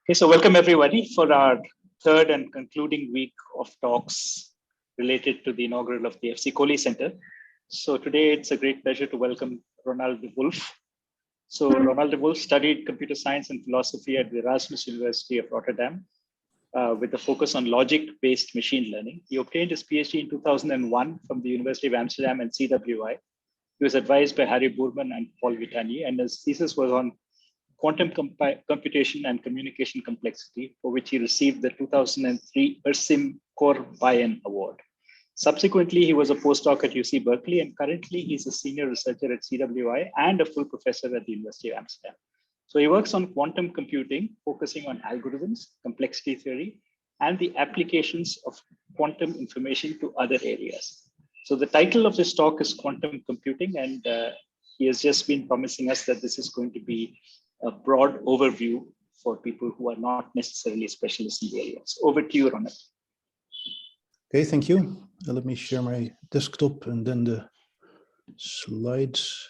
Okay, so welcome everybody for our third and concluding week of talks related to the inaugural of the FC Kohli Center. So today it's a great pleasure to welcome Ronald de Wolf. So Ronald de Wolf studied computer science and philosophy at the Erasmus University of Rotterdam with a focus on logic-based machine learning. He obtained his PhD in 2001 from the University of Amsterdam and CWI. He was advised by Harry Boorman and Paul Vitani, and his thesis was on quantum computation and communication complexity, for which he received the 2003 Ursim Korbayen Award. Subsequently, he was a postdoc at UC Berkeley, and currently he's a senior researcher at CWI and a full professor at the University of Amsterdam. So he works on quantum computing, focusing on algorithms, complexity theory, and the applications of quantum information to other areas. So the title of this talk is Quantum Computing, and he has just been promising us that this is going to be a broad overview for people who are not necessarily specialists in the areas. Over to you, Ronald. Okay, thank you. Let me share my desktop and then the slides.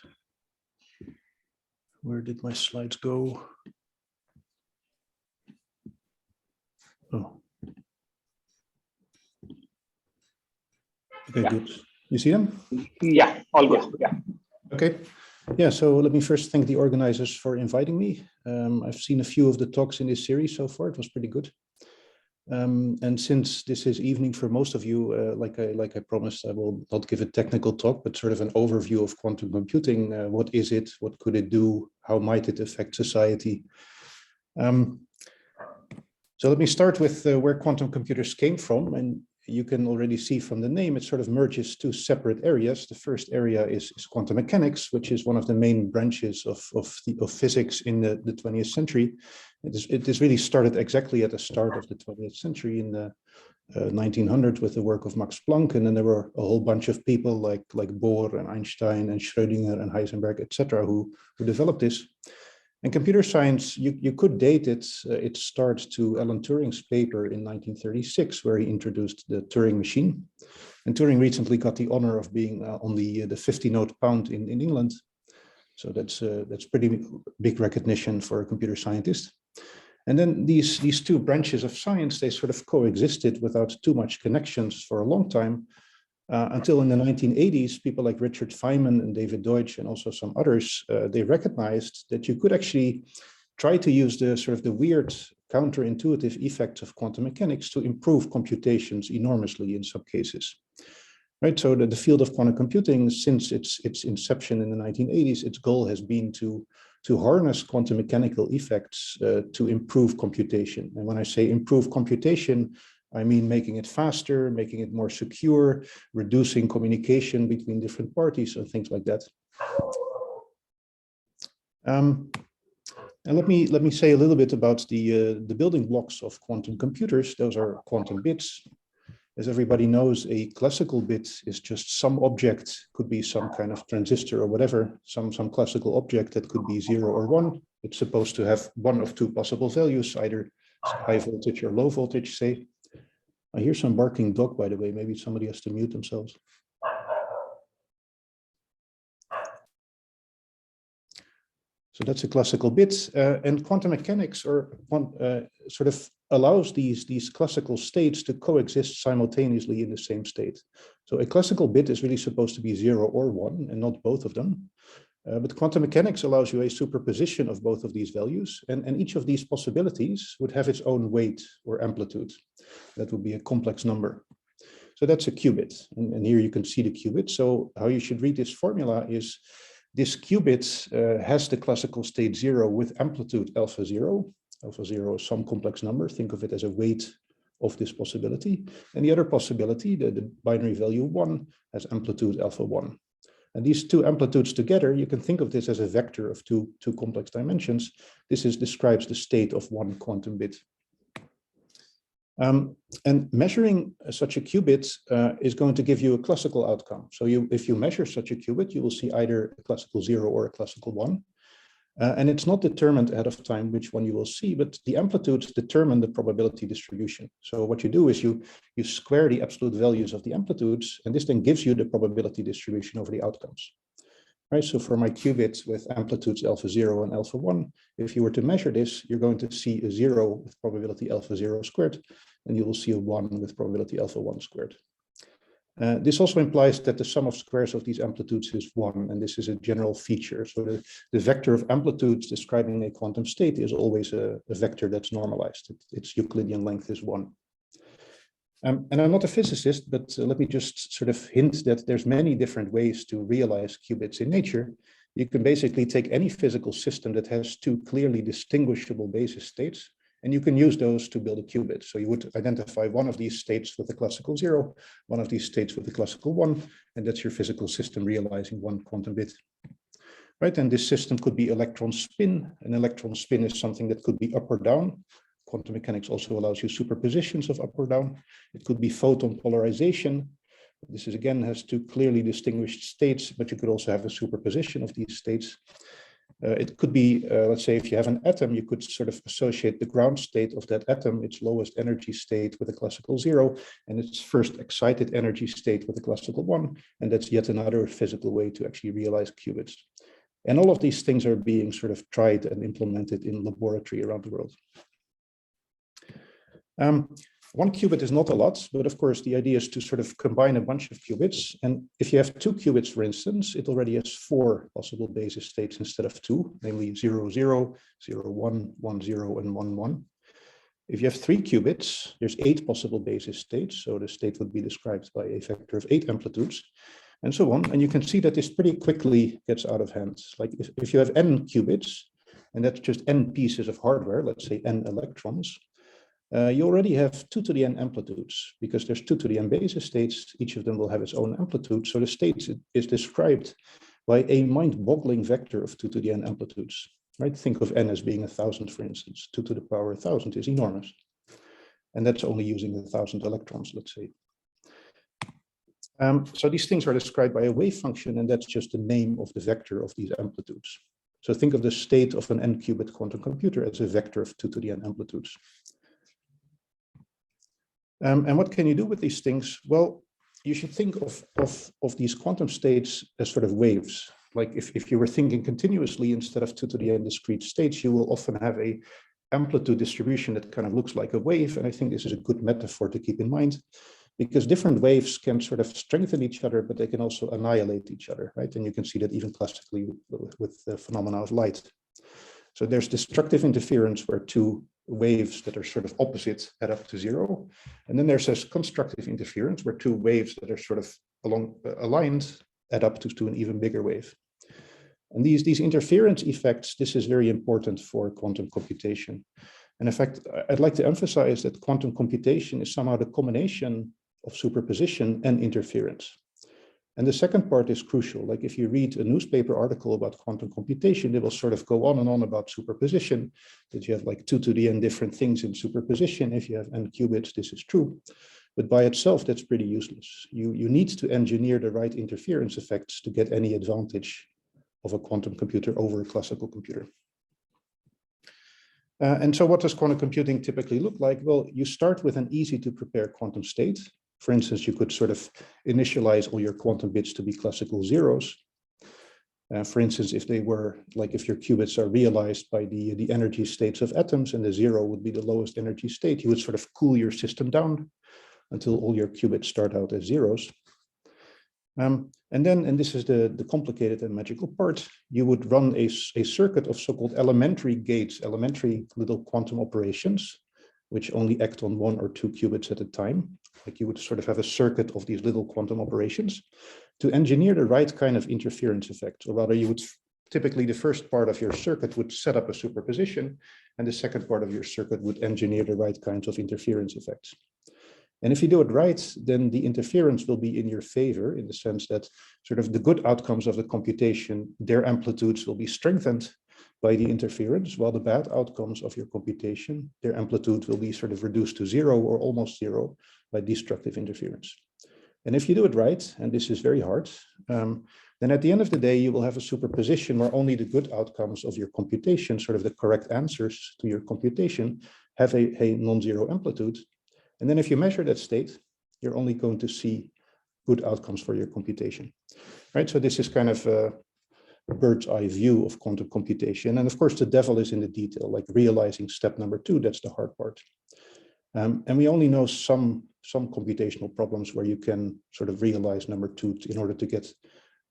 Where did my slides go? Oh. Okay, yeah. Good. You see them? Yeah, all good. Yeah. Okay. Yeah, so let me first thank the organizers for inviting me. I've seen a few of the talks in this series so far. It was pretty good. And since this is evening for most of you, like I promised, I will not give a technical talk, but sort of an overview of quantum computing. What is it? What could it do? How might it affect society? So let me start with where quantum computers came from. And you can already see from the name, it sort of merges two separate areas. The first area is quantum mechanics, which is one of the main branches of physics in the 20th century. It is really started exactly at the start of the 20th century in the 1900s with the work of Max Planck. And then there were a whole bunch of people like Bohr and Einstein and Schrödinger and Heisenberg, etc., who developed this. And computer science, you could date its start to Alan Turing's paper in 1936, where he introduced the Turing machine. And Turing recently got the honor of being on the 50-note pound in England. So that's pretty big recognition for a computer scientist. And then these two branches of science, they sort of coexisted without too much connections for a long time. Until in the 1980s, people like Richard Feynman and David Deutsch and also some others, they recognized that you could actually try to use the sort of the weird counterintuitive effects of quantum mechanics to improve computations enormously in some cases. Right, so the field of quantum computing, since its inception in the 1980s, its goal has been to harness quantum mechanical effects to improve computation. And when I say improve computation, I mean making it faster, making it more secure, reducing communication between different parties and things like that. And let me say a little bit about the building blocks of quantum computers. Those are quantum bits. As everybody knows, a classical bit is just some object, could be some kind of transistor or whatever, some classical object that could be 0 or 1. It's supposed to have one of two possible values, either high voltage or low voltage, say. I hear some barking dog, by the way. Maybe somebody has to mute themselves. So that's a classical bit. And quantum mechanics sort of allows these classical states to coexist simultaneously in the same state. So a classical bit is really supposed to be 0 or 1 and not both of them. But quantum mechanics allows you a superposition of both of these values, and each of these possibilities would have its own weight or amplitude. That would be a complex number. So that's a qubit, and here you can see the qubit. So how you should read this formula is this qubit has the classical state 0 with amplitude alpha 0. Alpha 0 is some complex number. Think of it as a weight of this possibility. And the other possibility, the binary value 1, has amplitude alpha 1. And these two amplitudes together, you can think of this as a vector of two complex dimensions. This describes the state of one quantum bit. And measuring such a qubit is going to give you a classical outcome. So if you measure such a qubit, you will see either a classical 0 or a classical 1. And it's not determined ahead of time which one you will see, but the amplitudes determine the probability distribution. So what you do is you square the absolute values of the amplitudes, and this then gives you the probability distribution over the outcomes. right? So for my qubit with amplitudes alpha 0 and alpha 1, if you were to measure this, you're going to see a 0 with probability alpha 0 squared, and you will see a 1 with probability alpha 1 squared. This also implies that the sum of squares of these amplitudes is 1, and this is a general feature. So the vector of amplitudes describing a quantum state is always a vector that's normalized. Its Euclidean length is 1. And I'm not a physicist, but let me just sort of hint that there's many different ways to realize qubits in nature. You can basically take any physical system that has two clearly distinguishable basis states, and you can use those to build a qubit. So you would identify one of these states with a classical 0, one of these states with a classical 1, and that's your physical system realizing one quantum bit. Right, and this system could be electron spin. An electron spin is something that could be up or down. Quantum mechanics also allows you superpositions of up or down. It could be photon polarization. This is again has two clearly distinguished states, but you could also have a superposition of these states. It could be, let's say, if you have an atom, you could sort of associate the ground state of that atom, its lowest energy state, with a classical 0, and its first excited energy state with a classical 1. And that's yet another physical way to actually realize qubits. And all of these things are being sort of tried and implemented in laboratory around the world. One qubit is not a lot, but of course, the idea is to sort of combine a bunch of qubits. And if you have two qubits, for instance, it already has 4 possible basis states instead of 2, namely 0, 0, 0, 1, 1, 0, and 1, 1. If you have 3 qubits, there's 8 possible basis states. So the state would be described by a vector of 8 amplitudes, and so on. And you can see that this pretty quickly gets out of hand. Like if you have n qubits, and that's just n pieces of hardware, let's say n electrons, you already have 2 to the n amplitudes, because there's 2 to the n basis states. Each of them will have its own amplitude. So the state is described by a mind-boggling vector of 2 to the n amplitudes. Right? Think of n as being 1,000, for instance. 2 to the power 1,000 is enormous. And that's only using 1,000 electrons, let's say. So these things are described by a wave function, and that's just the name of the vector of these amplitudes. So think of the state of an n-qubit quantum computer as a vector of 2 to the n amplitudes. And what can you do with these things? Well, you should think of these quantum states as sort of waves. Like if you were thinking continuously instead of 2 to the n discrete states, you will often have a amplitude distribution that kind of looks like a wave. And I think this is a good metaphor to keep in mind, because different waves can sort of strengthen each other, but they can also annihilate each other, right? And you can see that even classically with the phenomena of light. So there's destructive interference where 2 waves that are sort of opposite add up to 0. And then there's this constructive interference where 2 waves that are sort of aligned add up to an even bigger wave. And these interference effects, this is very important for quantum computation. And in fact, I'd like to emphasize that quantum computation is somehow the combination of superposition and interference. And the second part is crucial. Like if you read a newspaper article about quantum computation, they will sort of go on and on about superposition, that you have like 2 to the n different things in superposition. If you have n qubits, this is true. But by itself, that's pretty useless. You need to engineer the right interference effects to get any advantage of a quantum computer over a classical computer. And so what does quantum computing typically look like? Well, you start with an easy to prepare quantum state. For instance, you could sort of initialize all your quantum bits to be classical 0s. For instance, if they were like, if your qubits are realized by the energy states of atoms and the 0 would be the lowest energy state, you would sort of cool your system down until all your qubits start out as 0s. And then, and this is the complicated and magical part, you would run a circuit of so-called elementary gates, elementary little quantum operations, which only act on 1 or 2 qubits at a time. Like you would sort of have a circuit of these little quantum operations to engineer the right kind of interference effect. Or rather, you would typically, the first part of your circuit would set up a superposition, and the second part of your circuit would engineer the right kinds of interference effects. And if you do it right, then the interference will be in your favor, in the sense that sort of the good outcomes of the computation, their amplitudes will be strengthened by the interference, while the bad outcomes of your computation, their amplitude will be sort of reduced to 0 or almost 0 by destructive interference. And if you do it right, and this is very hard, then at the end of the day, you will have a superposition where only the good outcomes of your computation, sort of the correct answers to your computation, have a non-zero amplitude. And then if you measure that state, you're only going to see good outcomes for your computation, right? So this is kind of bird's eye view of quantum computation. And of course, the devil is in the detail, like realizing step number 2, that's the hard part. And we only know some computational problems where you can sort of realize number 2 in order to get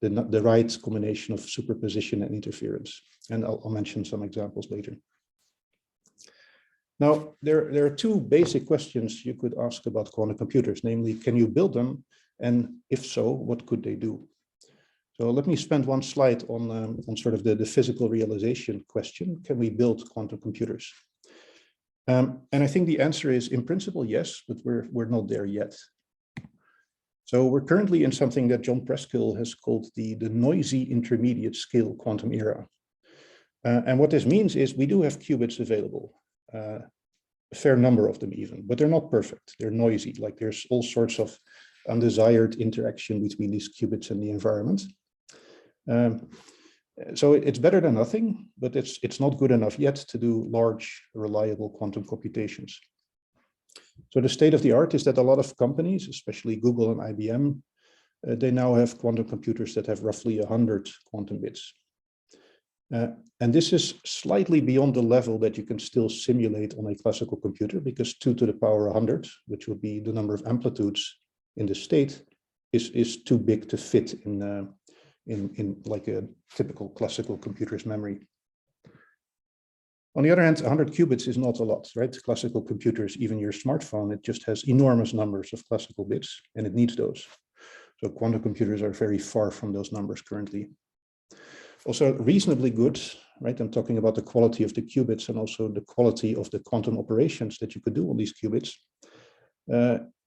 the right combination of superposition and interference. And I'll mention some examples later. Now, there are 2 basic questions you could ask about quantum computers, namely, can you build them? And if so, what could they do? So let me spend one slide on sort of the physical realization question. Can we build quantum computers? And I think the answer is, in principle, yes, but we're not there yet. So we're currently in something that John Preskill has called the noisy intermediate scale quantum era. And what this means is we do have qubits available, a fair number of them even, but they're not perfect. They're noisy, like there's all sorts of undesired interaction between these qubits and the environment. So it's better than nothing, but it's not good enough yet to do large, reliable quantum computations. So the state of the art is that a lot of companies, especially Google and IBM, they now have quantum computers that have roughly 100 quantum bits. And this is slightly beyond the level that you can still simulate on a classical computer, because 2 to the power 100, which would be the number of amplitudes in the state, is too big to fit in like a typical classical computer's memory. On the other hand, 100 qubits is not a lot, right? Classical computers, even your smartphone, it just has enormous numbers of classical bits, and it needs those. So quantum computers are very far from those numbers currently. Also reasonably good, right? I'm talking about the quality of the qubits and also the quality of the quantum operations that you could do on these qubits.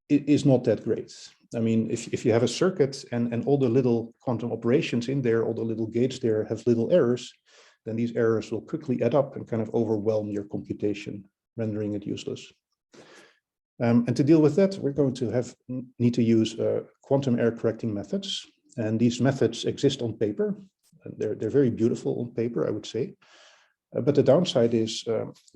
It is not that great. I mean, if you have a circuit and all the little quantum operations in there, all the little gates there have little errors, then these errors will quickly add up and kind of overwhelm your computation, rendering it useless. And to deal with that, we're going to need to use quantum error correcting methods. And these methods exist on paper. They're very beautiful on paper, I would say. But the downside is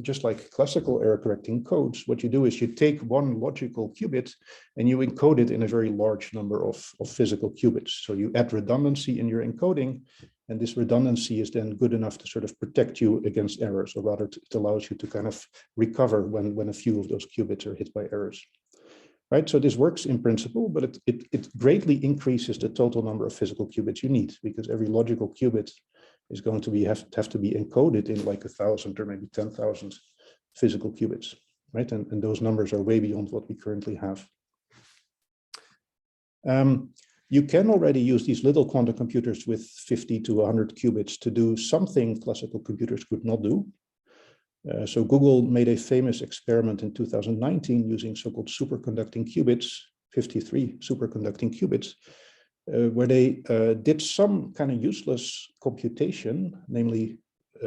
just like classical error correcting codes, what you do is you take one logical qubit and you encode it in a very large number of physical qubits. So you add redundancy in your encoding, and this redundancy is then good enough to sort of protect you against errors, or rather it allows you to kind of recover when a few of those qubits are hit by errors. Right, so this works in principle, but it greatly increases the total number of physical qubits you need, because every logical qubit is going to have to be encoded in like 1,000 or maybe 10,000 physical qubits, right? And those numbers are way beyond what we currently have. You can already use these little quantum computers with 50 to 100 qubits to do something classical computers could not do. So Google made a famous experiment in 2019 using so-called superconducting qubits, 53 superconducting qubits, where they did some kind of useless computation, namely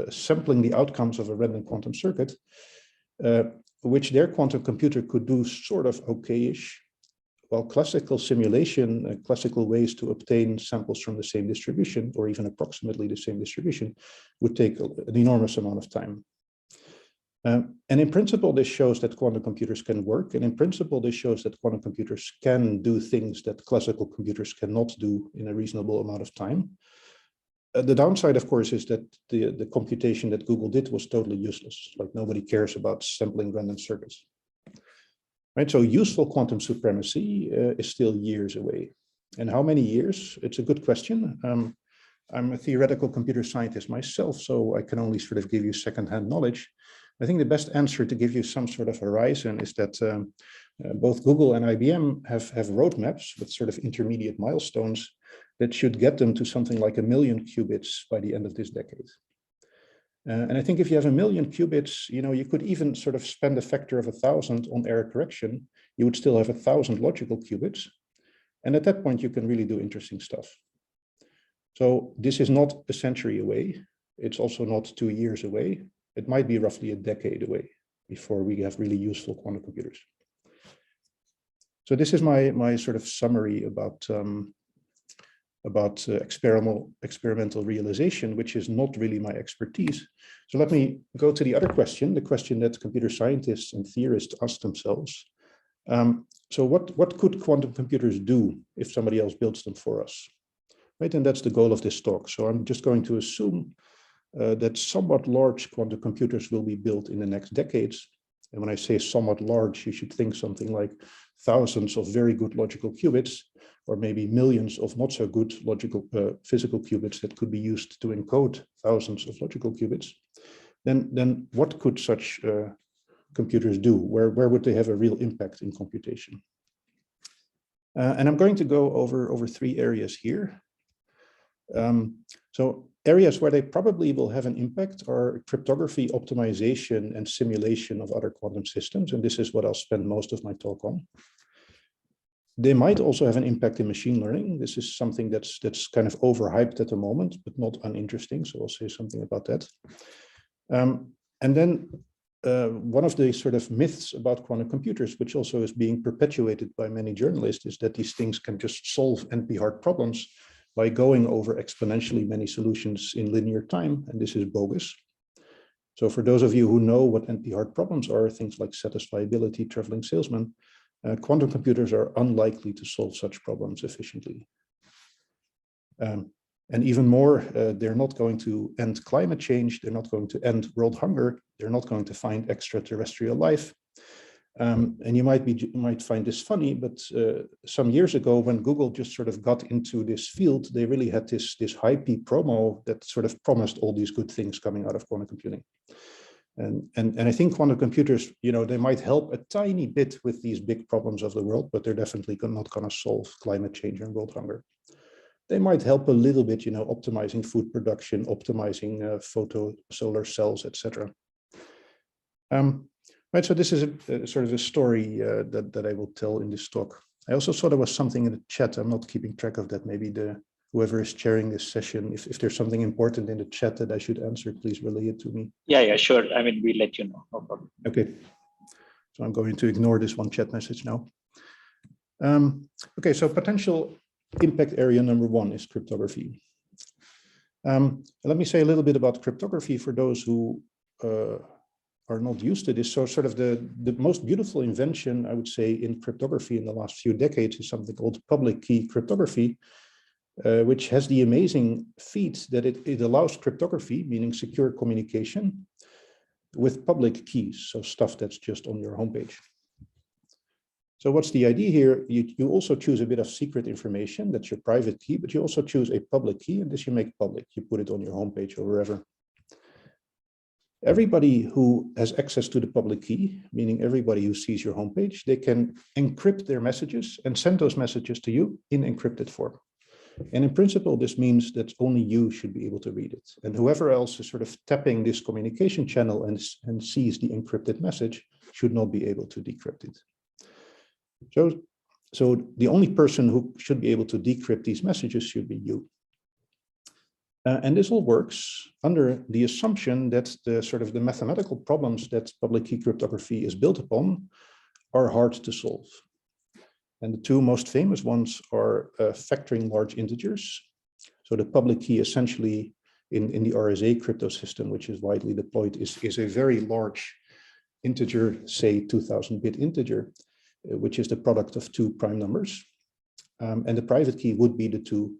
sampling the outcomes of a random quantum circuit, which their quantum computer could do sort of okay-ish, while classical simulation, classical ways to obtain samples from the same distribution, or even approximately the same distribution, would take an enormous amount of time. And in principle, this shows that quantum computers can work. And in principle, this shows that quantum computers can do things that classical computers cannot do in a reasonable amount of time. The downside, of course, is that the computation that Google did was totally useless. Like nobody cares about sampling random circuits. Right, so useful quantum supremacy is still years away. And how many years? It's a good question. I'm a theoretical computer scientist myself, so I can only sort of give you secondhand knowledge. I think the best answer to give you some sort of horizon is that both Google and IBM have roadmaps with sort of intermediate milestones that should get them to something like 1 million qubits by the end of this decade. And I think if you have 1 million qubits, you could even sort of spend a factor of 1,000 on error correction. You would still have 1,000 logical qubits. And at that point, you can really do interesting stuff. So this is not a century away. It's also not 2 years away. It might be roughly a decade away before we have really useful quantum computers. So this is my sort of summary about experimental realization, which is not really my expertise. So let me go to the other question, the question that computer scientists and theorists ask themselves. So what could quantum computers do if somebody else builds them for us? right? And that's the goal of this talk. So I'm just going to assume that somewhat large quantum computers will be built in the next decades. And when I say somewhat large, you should think something like thousands of very good logical qubits, or maybe millions of not so good logical physical qubits that could be used to encode thousands of logical qubits. Then what could such computers do? Where would they have a real impact in computation? And I'm going to go over three areas here. So areas where they probably will have an impact are cryptography, optimization, and simulation of other quantum systems. And this is what I'll spend most of my talk on. They might also have an impact in machine learning. This is something that's kind of overhyped at the moment, but not uninteresting. So I'll say something about that. And then one of the sort of myths about quantum computers, which also is being perpetuated by many journalists, is that these things can just solve NP-hard problems by going over exponentially many solutions in linear time, and this is bogus. So for those of you who know what NP-hard problems are, things like satisfiability, traveling salesman, quantum computers are unlikely to solve such problems efficiently. And even more, they're not going to end climate change, they're not going to end world hunger, they're not going to find extraterrestrial life. And you might find this funny, but some years ago, when Google just sort of got into this field, they really had this hypey promo that sort of promised all these good things coming out of quantum computing. And I think quantum computers, they might help a tiny bit with these big problems of the world, but they're definitely not going to solve climate change and world hunger. They might help a little bit, optimizing food production, optimizing photo solar cells, etc. Right, so this is a sort of a story that I will tell in this talk. I also saw there was something in the chat. I'm not keeping track of that. Maybe whoever is chairing this session, if there's something important in the chat that I should answer, please relay it to me. Yeah, sure. I mean, we'll let you know. No problem. Okay. So I'm going to ignore this one chat message now. Okay, so potential impact area number one is cryptography. Let me say a little bit about cryptography for those who are not used to this. So sort of the most beautiful invention, I would say, in cryptography in the last few decades is something called public key cryptography, which has the amazing feat that it allows cryptography, meaning secure communication, with public keys, so stuff that's just on your homepage. So what's the idea here? You also choose a bit of secret information, that's your private key, but you also choose a public key, and this you make public. You put it on your homepage or wherever. Everybody who has access to the public key, meaning everybody who sees your homepage, they can encrypt their messages and send those messages to you in encrypted form. And in principle, this means that only you should be able to read it. And whoever else is sort of tapping this communication channel and sees the encrypted message should not be able to decrypt it. So the only person who should be able to decrypt these messages should be you. And this all works under the assumption that the sort of the mathematical problems that public key cryptography is built upon are hard to solve. And the two most famous ones are factoring large integers. So the public key essentially in the RSA crypto system, which is widely deployed, is a very large integer, say 2000-bit integer, which is the product of two prime numbers. And the private key would be the two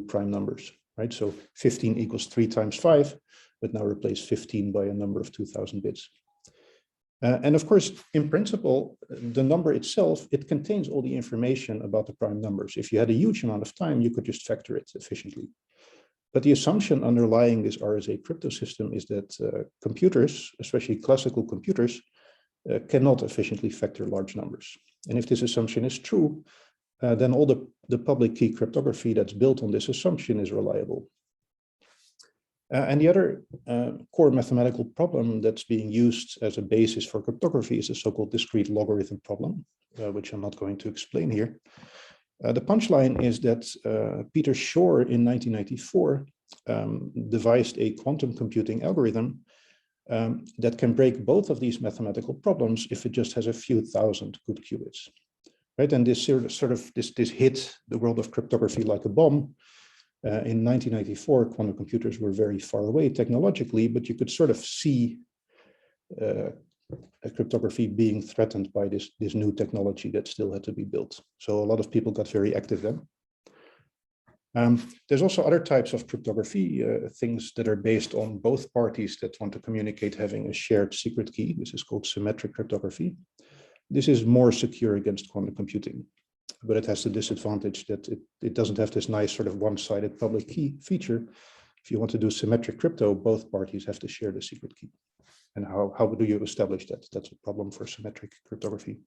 prime numbers, right? So 15 equals 3 times 5, but now replace 15 by a number of 2000 bits. And of course, in principle, the number itself, it contains all the information about the prime numbers. If you had a huge amount of time, you could just factor it efficiently. But the assumption underlying this RSA crypto system is that computers, especially classical computers, cannot efficiently factor large numbers. And if this assumption is true, then all the public key cryptography that's built on this assumption is reliable. And the other core mathematical problem that's being used as a basis for cryptography is the so-called discrete logarithm problem, which I'm not going to explain here. The punchline is that Peter Shor in 1994 devised a quantum computing algorithm that can break both of these mathematical problems if it just has a few thousand good qubits. Right, and this this hit the world of cryptography like a bomb. In 1994, quantum computers were very far away technologically, but you could sort of see cryptography being threatened by this new technology that still had to be built. So a lot of people got very active then. There's also other types of cryptography, things that are based on both parties that want to communicate having a shared secret key. This is called symmetric cryptography. This is more secure against quantum computing, but it has the disadvantage that it doesn't have this nice sort of one-sided public key feature. If you want to do symmetric crypto, both parties have to share the secret key. And how do you establish that? That's a problem for symmetric cryptography.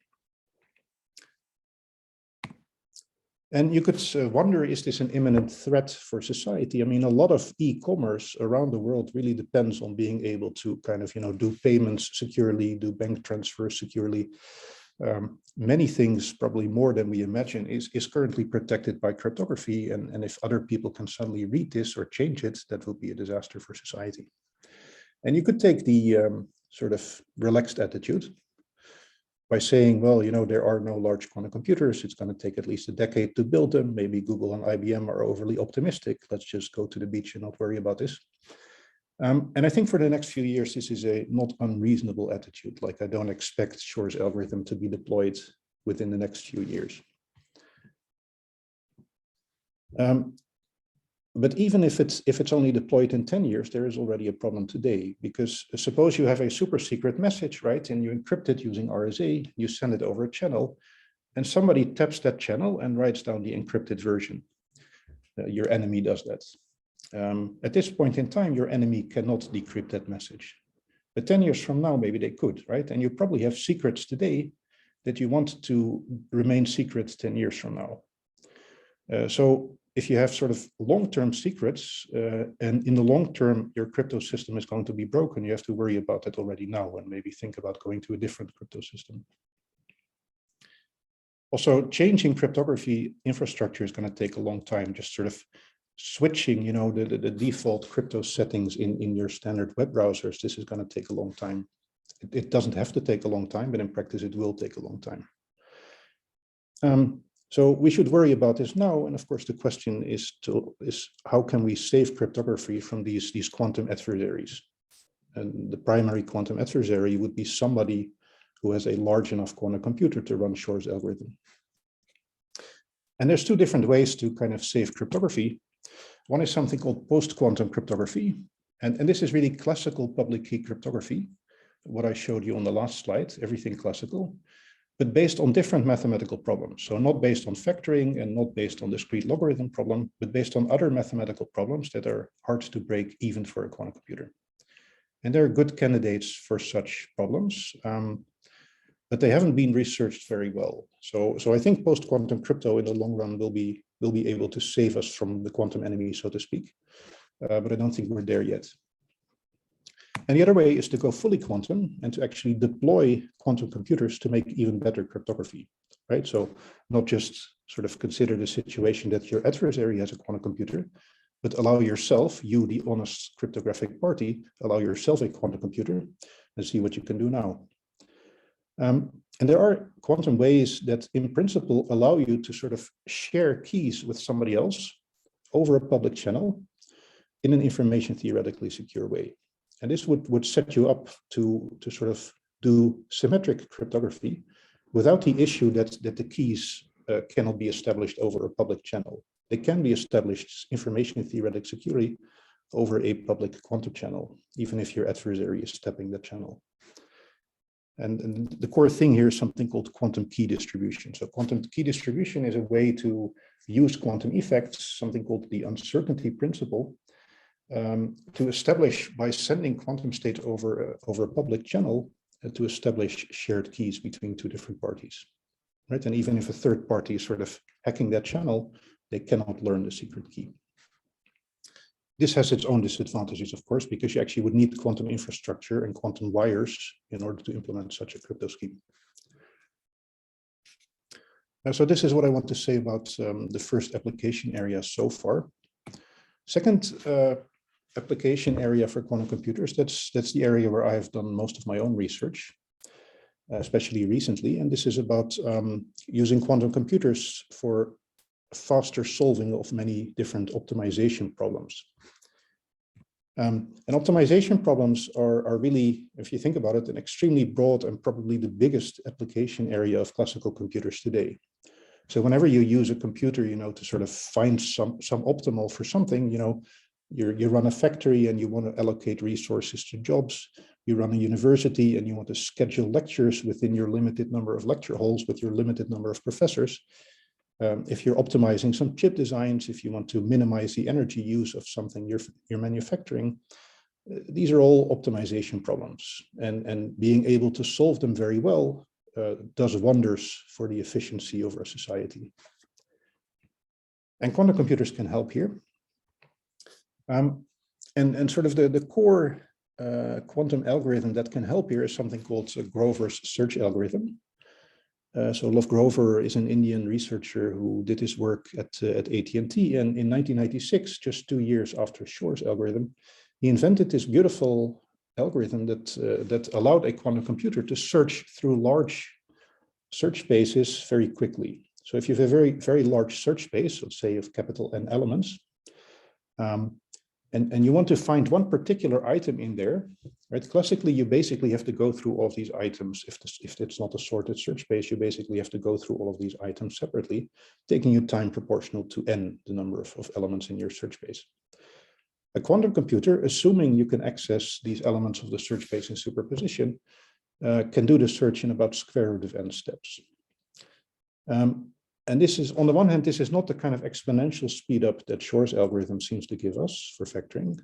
And you could wonder, is this an imminent threat for society? I mean, a lot of e-commerce around the world really depends on being able to kind of, do payments securely, do bank transfers securely. Many things, probably more than we imagine, is currently protected by cryptography. And if other people can suddenly read this or change it, that will be a disaster for society. And you could take the sort of relaxed attitude by saying, well, there are no large quantum computers. It's going to take at least a decade to build them. Maybe Google and IBM are overly optimistic. Let's just go to the beach and not worry about this. And I think for the next few years, this is a not unreasonable attitude. Like, I don't expect Shor's algorithm to be deployed within the next few years. But even if it's only deployed in 10 years, there is already a problem today, because suppose you have a super secret message, right? And you encrypt it using RSA, you send it over a channel, and somebody taps that channel and writes down the encrypted version. Your enemy does that. At this point in time, your enemy cannot decrypt that message. But 10 years from now, maybe they could, right? And you probably have secrets today that you want to remain secret 10 years from now. So if you have sort of long-term secrets, and in the long term, your crypto system is going to be broken, you have to worry about that already now and maybe think about going to a different crypto system. Also, changing cryptography infrastructure is going to take a long time. Just sort of switching, the default crypto settings in your standard web browsers, this is going to take a long time. It doesn't have to take a long time, but in practice, it will take a long time. So we should worry about this now. And of course, the question is how can we save cryptography from these quantum adversaries? And the primary quantum adversary would be somebody who has a large enough quantum computer to run Shor's algorithm. And there's two different ways to kind of save cryptography. One is something called post-quantum cryptography. And this is really classical public key cryptography, what I showed you on the last slide, everything classical, but based on different mathematical problems. So not based on factoring and not based on discrete logarithm problem, but based on other mathematical problems that are hard to break even for a quantum computer. And there are good candidates for such problems, but they haven't been researched very well. So I think post-quantum crypto in the long run will be able to save us from the quantum enemy, so to speak. But I don't think we're there yet. And the other way is to go fully quantum and to actually deploy quantum computers to make even better cryptography, right? So not just sort of consider the situation that your adversary has a quantum computer, but allow yourself, you, the honest cryptographic party, allow yourself a quantum computer and see what you can do now. And there are quantum ways that in principle allow you to sort of share keys with somebody else over a public channel in an information theoretically secure way. And this would set you up to sort of do symmetric cryptography without the issue that the keys cannot be established over a public channel. They can be established information theoretic securely over a public quantum channel, even if your adversary is tapping the channel. And the core thing here is something called quantum key distribution. So quantum key distribution is a way to use quantum effects, something called the uncertainty principle, to establish by sending quantum state over a public channel to establish shared keys between two different parties, right? And even if a third party is sort of hacking that channel, they cannot learn the secret key. This has its own disadvantages, of course, because you actually would need quantum infrastructure and quantum wires in order to implement such a crypto scheme. So this is what I want to say about the first application area so far. Second application area for quantum computers, that's the area where I have done most of my own research, especially recently. And this is about using quantum computers for faster solving of many different optimization problems. And optimization problems are really, if you think about it, an extremely broad and probably the biggest application area of classical computers today. So whenever you use a computer, to sort of find some optimal for something, you run a factory and you want to allocate resources to jobs. You run a university and you want to schedule lectures within your limited number of lecture halls with your limited number of professors. If you're optimizing some chip designs, if you want to minimize the energy use of something you're manufacturing, these are all optimization problems. And being able to solve them very well does wonders for the efficiency of our society. And quantum computers can help here. And sort of the core quantum algorithm that can help here is something called Grover's search algorithm. So Love Grover is an Indian researcher who did his work at AT&T, and in 1996, just 2 years after Shor's algorithm, he invented this beautiful algorithm that allowed a quantum computer to search through large search spaces very quickly. So if you have a very, very large search space, let's say of capital N elements, and you want to find one particular item in there, right? Classically, you basically have to go through all of these items. If it's not a sorted search space, you basically have to go through all of these items separately, taking you time proportional to n, the number of elements in your search space. A quantum computer, assuming you can access these elements of the search space in superposition, can do the search in about square root of n steps. And this is, on the one hand, this is not the kind of exponential speed up that Shor's algorithm seems to give us for factoring,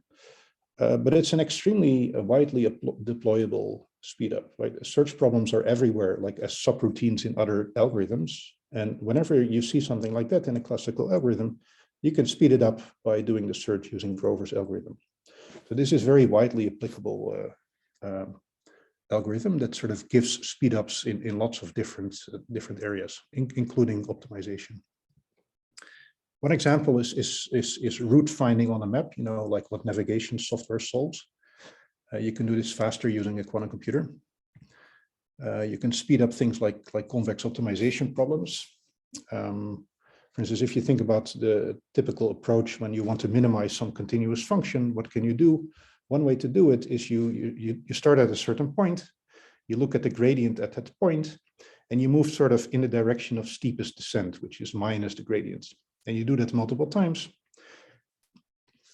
but it's an extremely widely deployable speed up, right? Search problems are everywhere, like as subroutines in other algorithms. And whenever you see something like that in a classical algorithm, you can speed it up by doing the search using Grover's algorithm. So this is very widely applicable algorithm that sort of gives speed ups in lots of different areas, including optimization. One example is route finding on a map, like what navigation software solves. You can do this faster using a quantum computer. You can speed up things like convex optimization problems. For instance, if you think about the typical approach when you want to minimize some continuous function, what can you do? One way to do it is you start at a certain point, you look at the gradient at that point, and you move sort of in the direction of steepest descent, which is minus the gradient. And you do that multiple times.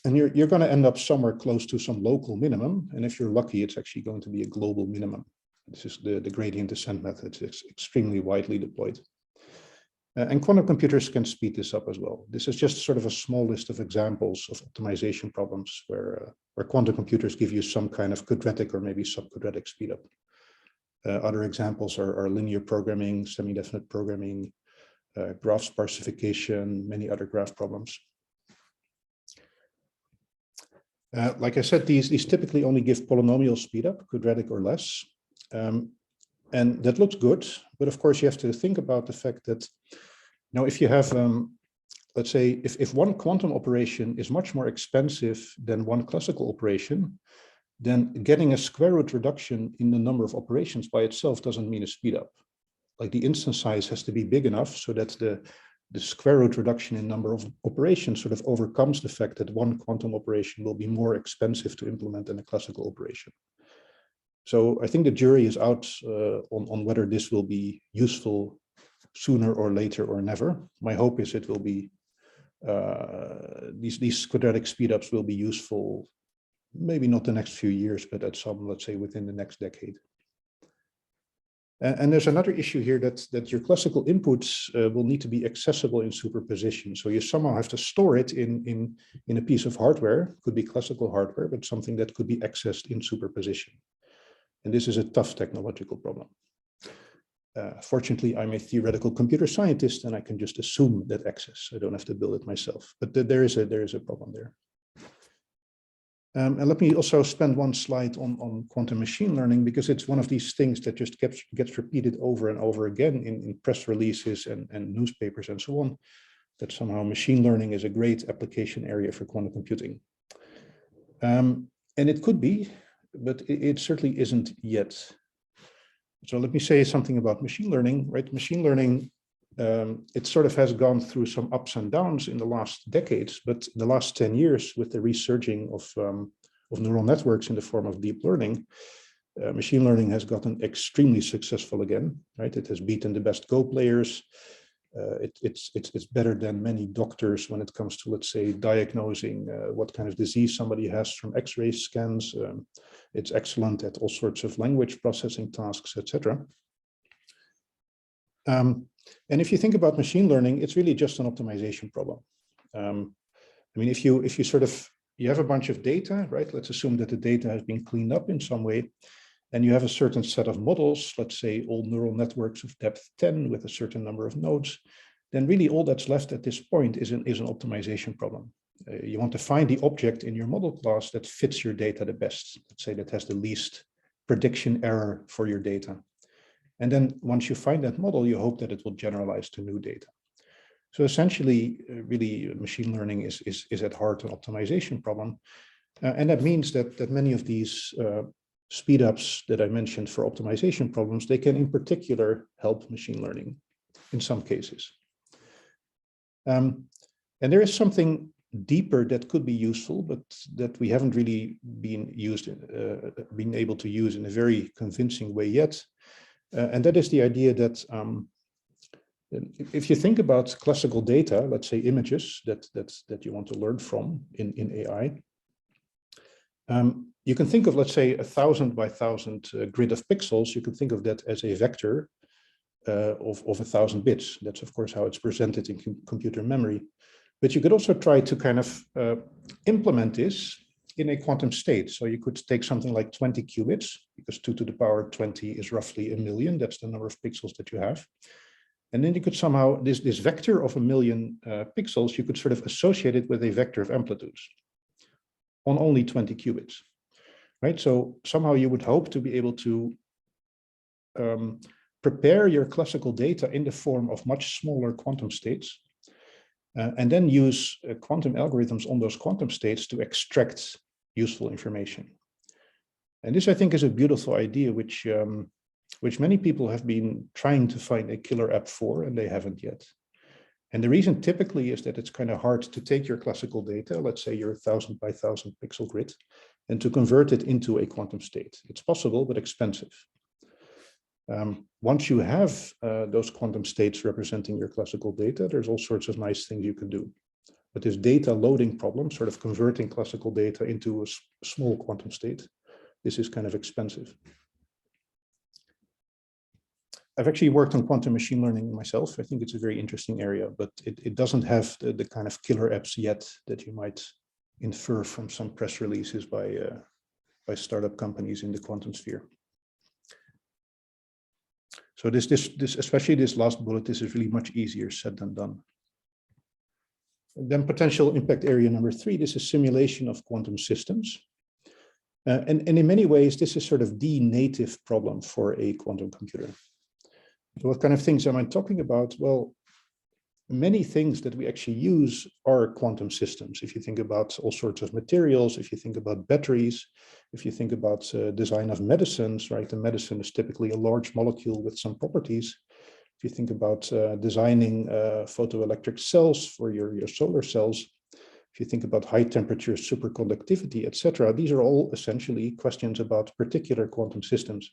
And you're going to end up somewhere close to some local minimum. And if you're lucky, it's actually going to be a global minimum. This is the gradient descent method. It's extremely widely deployed. And quantum computers can speed this up as well. This is just sort of a small list of examples of optimization problems where quantum computers give you some kind of quadratic or maybe subquadratic speedup. Other examples are linear programming, semi-definite programming, graph sparsification, many other graph problems. Like I said, these typically only give polynomial speedup, quadratic or less. And that looks good, but of course you have to think about the fact that now if you have, let's say, if one quantum operation is much more expensive than one classical operation, then getting a square root reduction in the number of operations by itself doesn't mean a speed up. Like the instance size has to be big enough so that the square root reduction in number of operations sort of overcomes the fact that one quantum operation will be more expensive to implement than a classical operation. So I think the jury is out on whether this will be useful sooner or later or never. My hope is it will be, these quadratic speedups will be useful, maybe not the next few years, but at some, let's say, within the next decade. And there's another issue here that your classical inputs will need to be accessible in superposition. So you somehow have to store it in a piece of hardware, could be classical hardware, but something that could be accessed in superposition. And this is a tough technological problem. Fortunately, I'm a theoretical computer scientist and I can just assume that access. I don't have to build it myself, but there is a problem there. And let me also spend one slide on quantum machine learning, because it's one of these things that just gets repeated over and over again in press releases and newspapers and so on, that somehow machine learning is a great application area for quantum computing. And it could be, but it certainly isn't yet. So let me say something about machine learning, right? Machine learning, it sort of has gone through some ups and downs in the last decades, but in the last 10 years with the resurging of neural networks in the form of deep learning, machine learning has gotten extremely successful again, right? It has beaten the best Go players. It's better than many doctors when it comes to, let's say, diagnosing what kind of disease somebody has from X-ray scans. It's excellent at all sorts of language processing tasks, etc. And if you think about machine learning, it's really just an optimization problem. I mean, if you sort of, you have a bunch of data, right? Let's assume that the data has been cleaned up in some way, and you have a certain set of models, let's say all neural networks of depth 10 with a certain number of nodes, then really all that's left at this point is an optimization problem. You want to find the object in your model class that fits your data the best, let's say that has the least prediction error for your data. And then once you find that model, you hope that it will generalize to new data. So essentially, really, machine learning is at heart an optimization problem. And that means that many of these speedups that I mentioned for optimization problems, they can in particular help machine learning in some cases. And there is something deeper that could be useful, but that we haven't really been able to use in a very convincing way yet. And that is the idea that if you think about classical data, let's say images that you want to learn from in AI, you can think of, let's say, 1,000 by 1,000 grid of pixels. You can think of that as a vector of 1,000 bits. That's, of course, how it's presented in computer memory. But you could also try to kind of implement this in a quantum state. So you could take something like 20 qubits, because 2 to the power 20 is roughly a million. That's the number of pixels that you have. And then you could somehow, this vector of a million pixels, you could sort of associate it with a vector of amplitudes on only 20 qubits, right? So somehow you would hope to be able to prepare your classical data in the form of much smaller quantum states, and then use quantum algorithms on those quantum states to extract useful information. And this, I think, is a beautiful idea, which many people have been trying to find a killer app for, and they haven't yet. And the reason typically is that it's kind of hard to take your classical data, let's say your 1,000 by 1,000 pixel grid, and to convert it into a quantum state. It's possible, but expensive. Once you have those quantum states representing your classical data, there's all sorts of nice things you can do. But this data loading problem, sort of converting classical data into a small quantum state, this is kind of expensive. I've actually worked on quantum machine learning myself. I think it's a very interesting area, but it doesn't have the kind of killer apps yet that you might infer from some press releases by startup companies in the quantum sphere. So this especially this last bullet, this is really much easier said than done. Then potential impact area number 3, this is simulation of quantum systems. And in many ways, this is sort of the native problem for a quantum computer. So what kind of things am I talking about? Well, many things that we actually use are quantum systems. If you think about all sorts of materials, if you think about batteries, if you think about design of medicines, right? The medicine is typically a large molecule with some properties. If you think about designing photoelectric cells for your solar cells, if you think about high temperature superconductivity, etc., these are all essentially questions about particular quantum systems.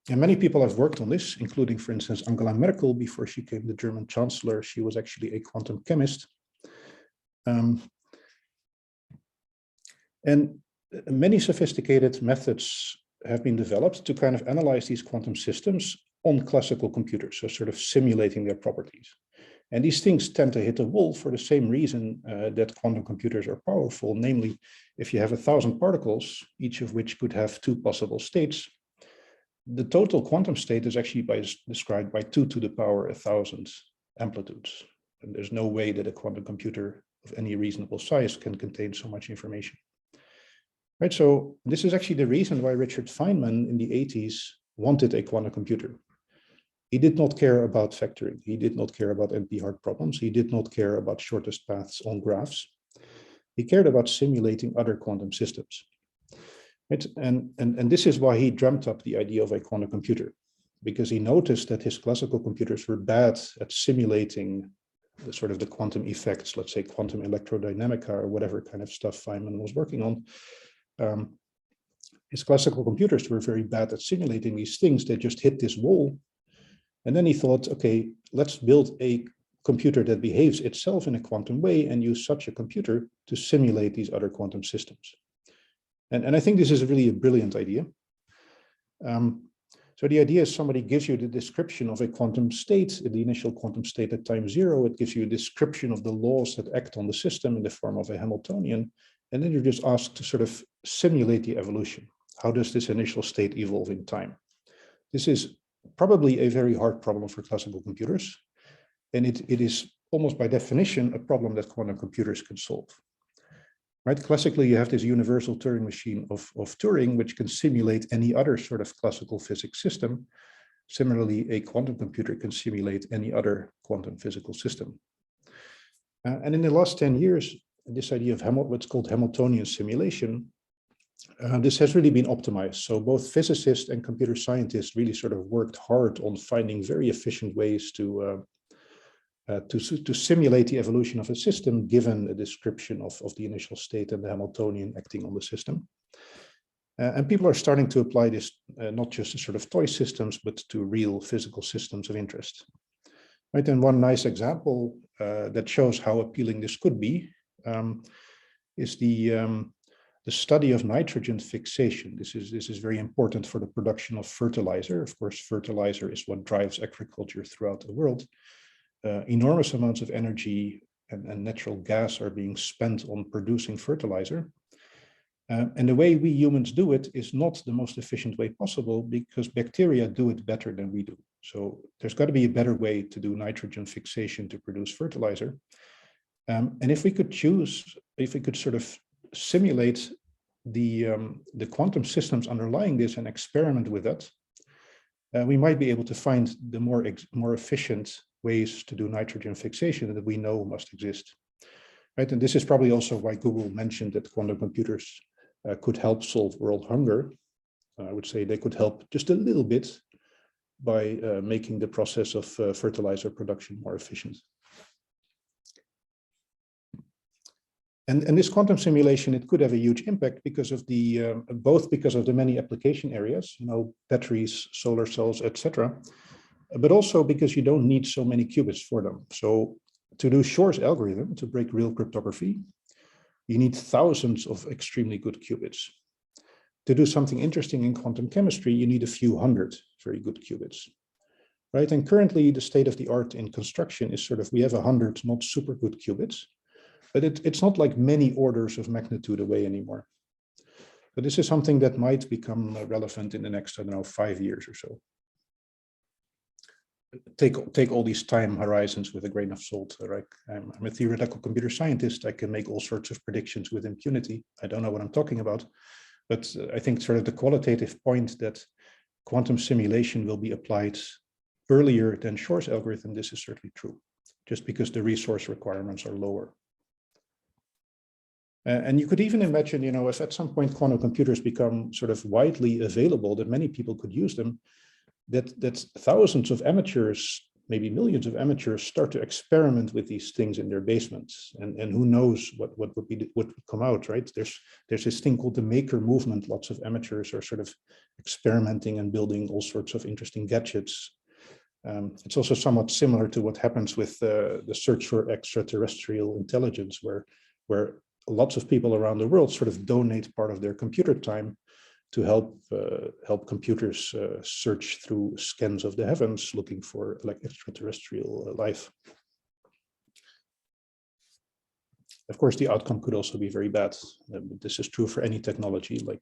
And many people have worked on this, including, for instance, Angela Merkel. Before she became the German chancellor, she was actually a quantum chemist. And many sophisticated methods have been developed to kind of analyze these quantum systems on classical computers, so sort of simulating their properties. And these things tend to hit a wall for the same reason that quantum computers are powerful. Namely, if you have 1,000 particles, each of which could have 2 possible states, the total quantum state is actually described by 2 to the power 1,000 amplitudes. And there's no way that a quantum computer of any reasonable size can contain so much information. Right, so this is actually the reason why Richard Feynman in the 80s wanted a quantum computer. He did not care about factoring. He did not care about NP-hard problems. He did not care about shortest paths on graphs. He cared about simulating other quantum systems. Right? And this is why he dreamt up the idea of a quantum computer, because he noticed that his classical computers were bad at simulating the sort of the quantum effects, let's say quantum electrodynamica or whatever kind of stuff Feynman was working on. His classical computers were very bad at simulating these things. They just hit this wall. And then he thought, okay, let's build a computer that behaves itself in a quantum way and use such a computer to simulate these other quantum systems. And I think this is really a brilliant idea. So the idea is somebody gives you the description of a quantum state, the initial quantum state at time zero. It gives you a description of the laws that act on the system in the form of a Hamiltonian. And then you're just asked to sort of simulate the evolution. How does this initial state evolve in time? This is probably a very hard problem for classical computers. And it is almost by definition a problem that quantum computers can solve. Right? Classically, you have this universal Turing machine of Turing, which can simulate any other sort of classical physics system. Similarly, a quantum computer can simulate any other quantum physical system. And in the last 10 years, this idea of what's called Hamiltonian simulation, this has really been optimized. So both physicists and computer scientists really sort of worked hard on finding very efficient ways to simulate the evolution of a system given a description of the initial state and the Hamiltonian acting on the system. And people are starting to apply this not just to sort of toy systems, but to real physical systems of interest. Right, and one nice example that shows how appealing this could be is the study of nitrogen fixation. This is very important for the production of fertilizer. Of course, fertilizer is what drives agriculture throughout the world. Enormous amounts of energy and natural gas are being spent on producing fertilizer. And the way we humans do it is not the most efficient way possible because bacteria do it better than we do. So there's got to be a better way to do nitrogen fixation to produce fertilizer. And if we could sort of simulate the quantum systems underlying this and experiment with that, we might be able to find the more efficient ways to do nitrogen fixation that we know must exist. Right? And this is probably also why Google mentioned that quantum computers could help solve world hunger. I would say they could help just a little bit by making the process of fertilizer production more efficient. And this quantum simulation, it could have a huge impact because of the both because of the many application areas, batteries, solar cells, etc., but also because you don't need so many qubits for them. So to do Shor's algorithm, to break real cryptography, you need thousands of extremely good qubits. To do something interesting in quantum chemistry, you need a few hundred very good qubits. Right? And currently the state of the art in construction is sort of, we have 100 not super good qubits, but it's not like many orders of magnitude away anymore. But this is something that might become relevant in the next, 5 years or so. Take all these time horizons with a grain of salt. Right? I'm a theoretical computer scientist. I can make all sorts of predictions with impunity. I don't know what I'm talking about, but I think sort of the qualitative point that quantum simulation will be applied earlier than Shor's algorithm, this is certainly true, just because the resource requirements are lower. And you could even imagine, if at some point quantum computers become sort of widely available, that many people could use them, that thousands of amateurs, maybe millions of amateurs, start to experiment with these things in their basements, and who knows what would come out, right? There's this thing called the maker movement. Lots of amateurs are sort of experimenting and building all sorts of interesting gadgets. It's also somewhat similar to what happens with the search for extraterrestrial intelligence, where lots of people around the world sort of donate part of their computer time to help computers search through scans of the heavens, looking for extraterrestrial life. Of course, the outcome could also be very bad. This is true for any technology. Like,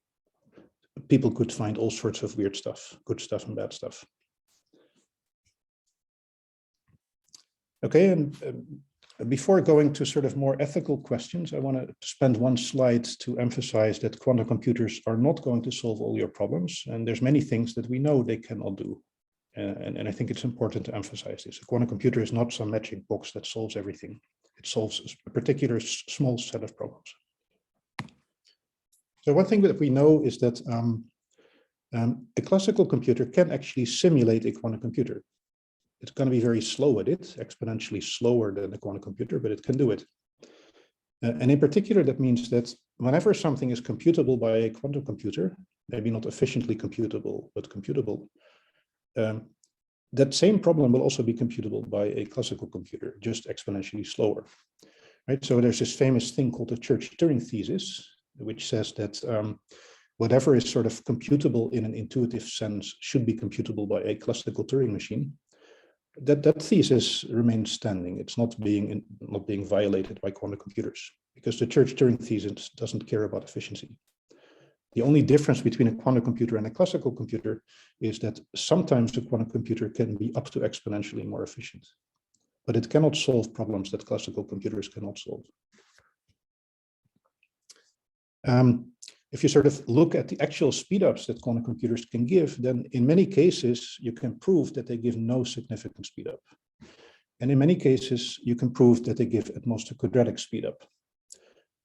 people could find all sorts of weird stuff, good stuff and bad stuff. Okay, and before going to sort of more ethical questions, I want to spend one slide to emphasize that quantum computers are not going to solve all your problems. And there's many things that we know they cannot do. And I think it's important to emphasize this. A quantum computer is not some magic box that solves everything. It solves a particular small set of problems. So one thing that we know is that a classical computer can actually simulate a quantum computer. It's going to be very slow at it, exponentially slower than a quantum computer, but it can do it. And in particular, that means that whenever something is computable by a quantum computer, maybe not efficiently computable, but computable, that same problem will also be computable by a classical computer, just exponentially slower. Right? So there's this famous thing called the Church-Turing thesis, which says that whatever is sort of computable in an intuitive sense should be computable by a classical Turing machine. That thesis remains standing. It's not being violated by quantum computers, because the Church-Turing thesis doesn't care about efficiency. The only difference between a quantum computer and a classical computer is that sometimes a quantum computer can be up to exponentially more efficient, but it cannot solve problems that classical computers cannot solve. If you sort of look at the actual speedups that quantum computers can give, then in many cases, you can prove that they give no significant speedup. And in many cases, you can prove that they give at most a quadratic speedup.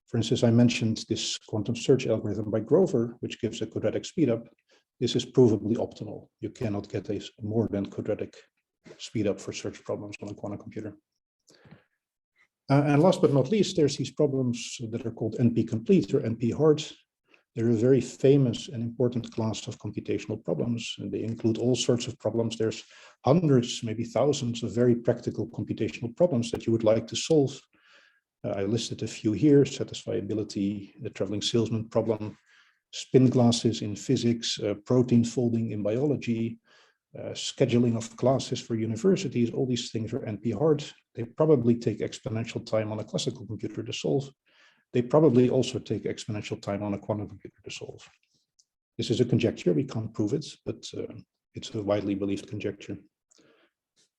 For instance, I mentioned this quantum search algorithm by Grover, which gives a quadratic speedup. This is provably optimal. You cannot get a more than quadratic speedup for search problems on a quantum computer. And last but not least, there's these problems that are called NP-complete or NP-hard. They're a very famous and important class of computational problems, and they include all sorts of problems. There's hundreds, maybe thousands of very practical computational problems that you would like to solve. I listed a few here: satisfiability, the traveling salesman problem, spin glasses in physics, protein folding in biology, scheduling of classes for universities. All these things are NP-hard. They probably take exponential time on a classical computer to solve. They probably also take exponential time on a quantum computer to solve. This is a conjecture, we can't prove it, but it's a widely believed conjecture.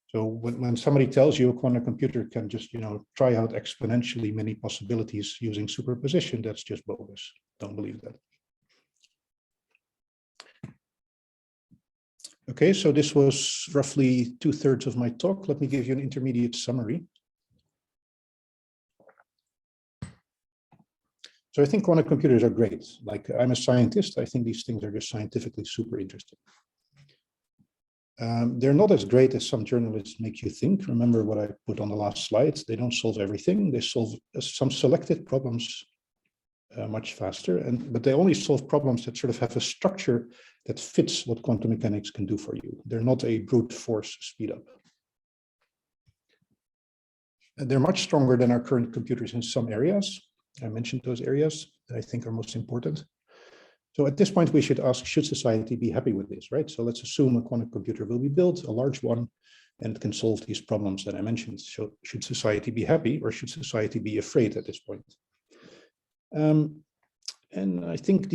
So when somebody tells you a quantum computer can just, try out exponentially many possibilities using superposition, that's just bogus. Don't believe that. Okay, so this was roughly 2/3 of my talk. Let me give you an intermediate summary. So I think quantum computers are great. Like, I'm a scientist. I think these things are just scientifically super interesting. They're not as great as some journalists make you think. Remember what I put on the last slide. They don't solve everything. They solve some selected problems much faster, but they only solve problems that sort of have a structure that fits what quantum mechanics can do for you. They're not a brute force speedup. And they're much stronger than our current computers in some areas. I mentioned those areas that I think are most important. So at this point, we should ask, should society be happy with this, right? So let's assume a quantum computer will be built, a large one, and it can solve these problems that I mentioned. So should society be happy, or should society be afraid at this point? And I think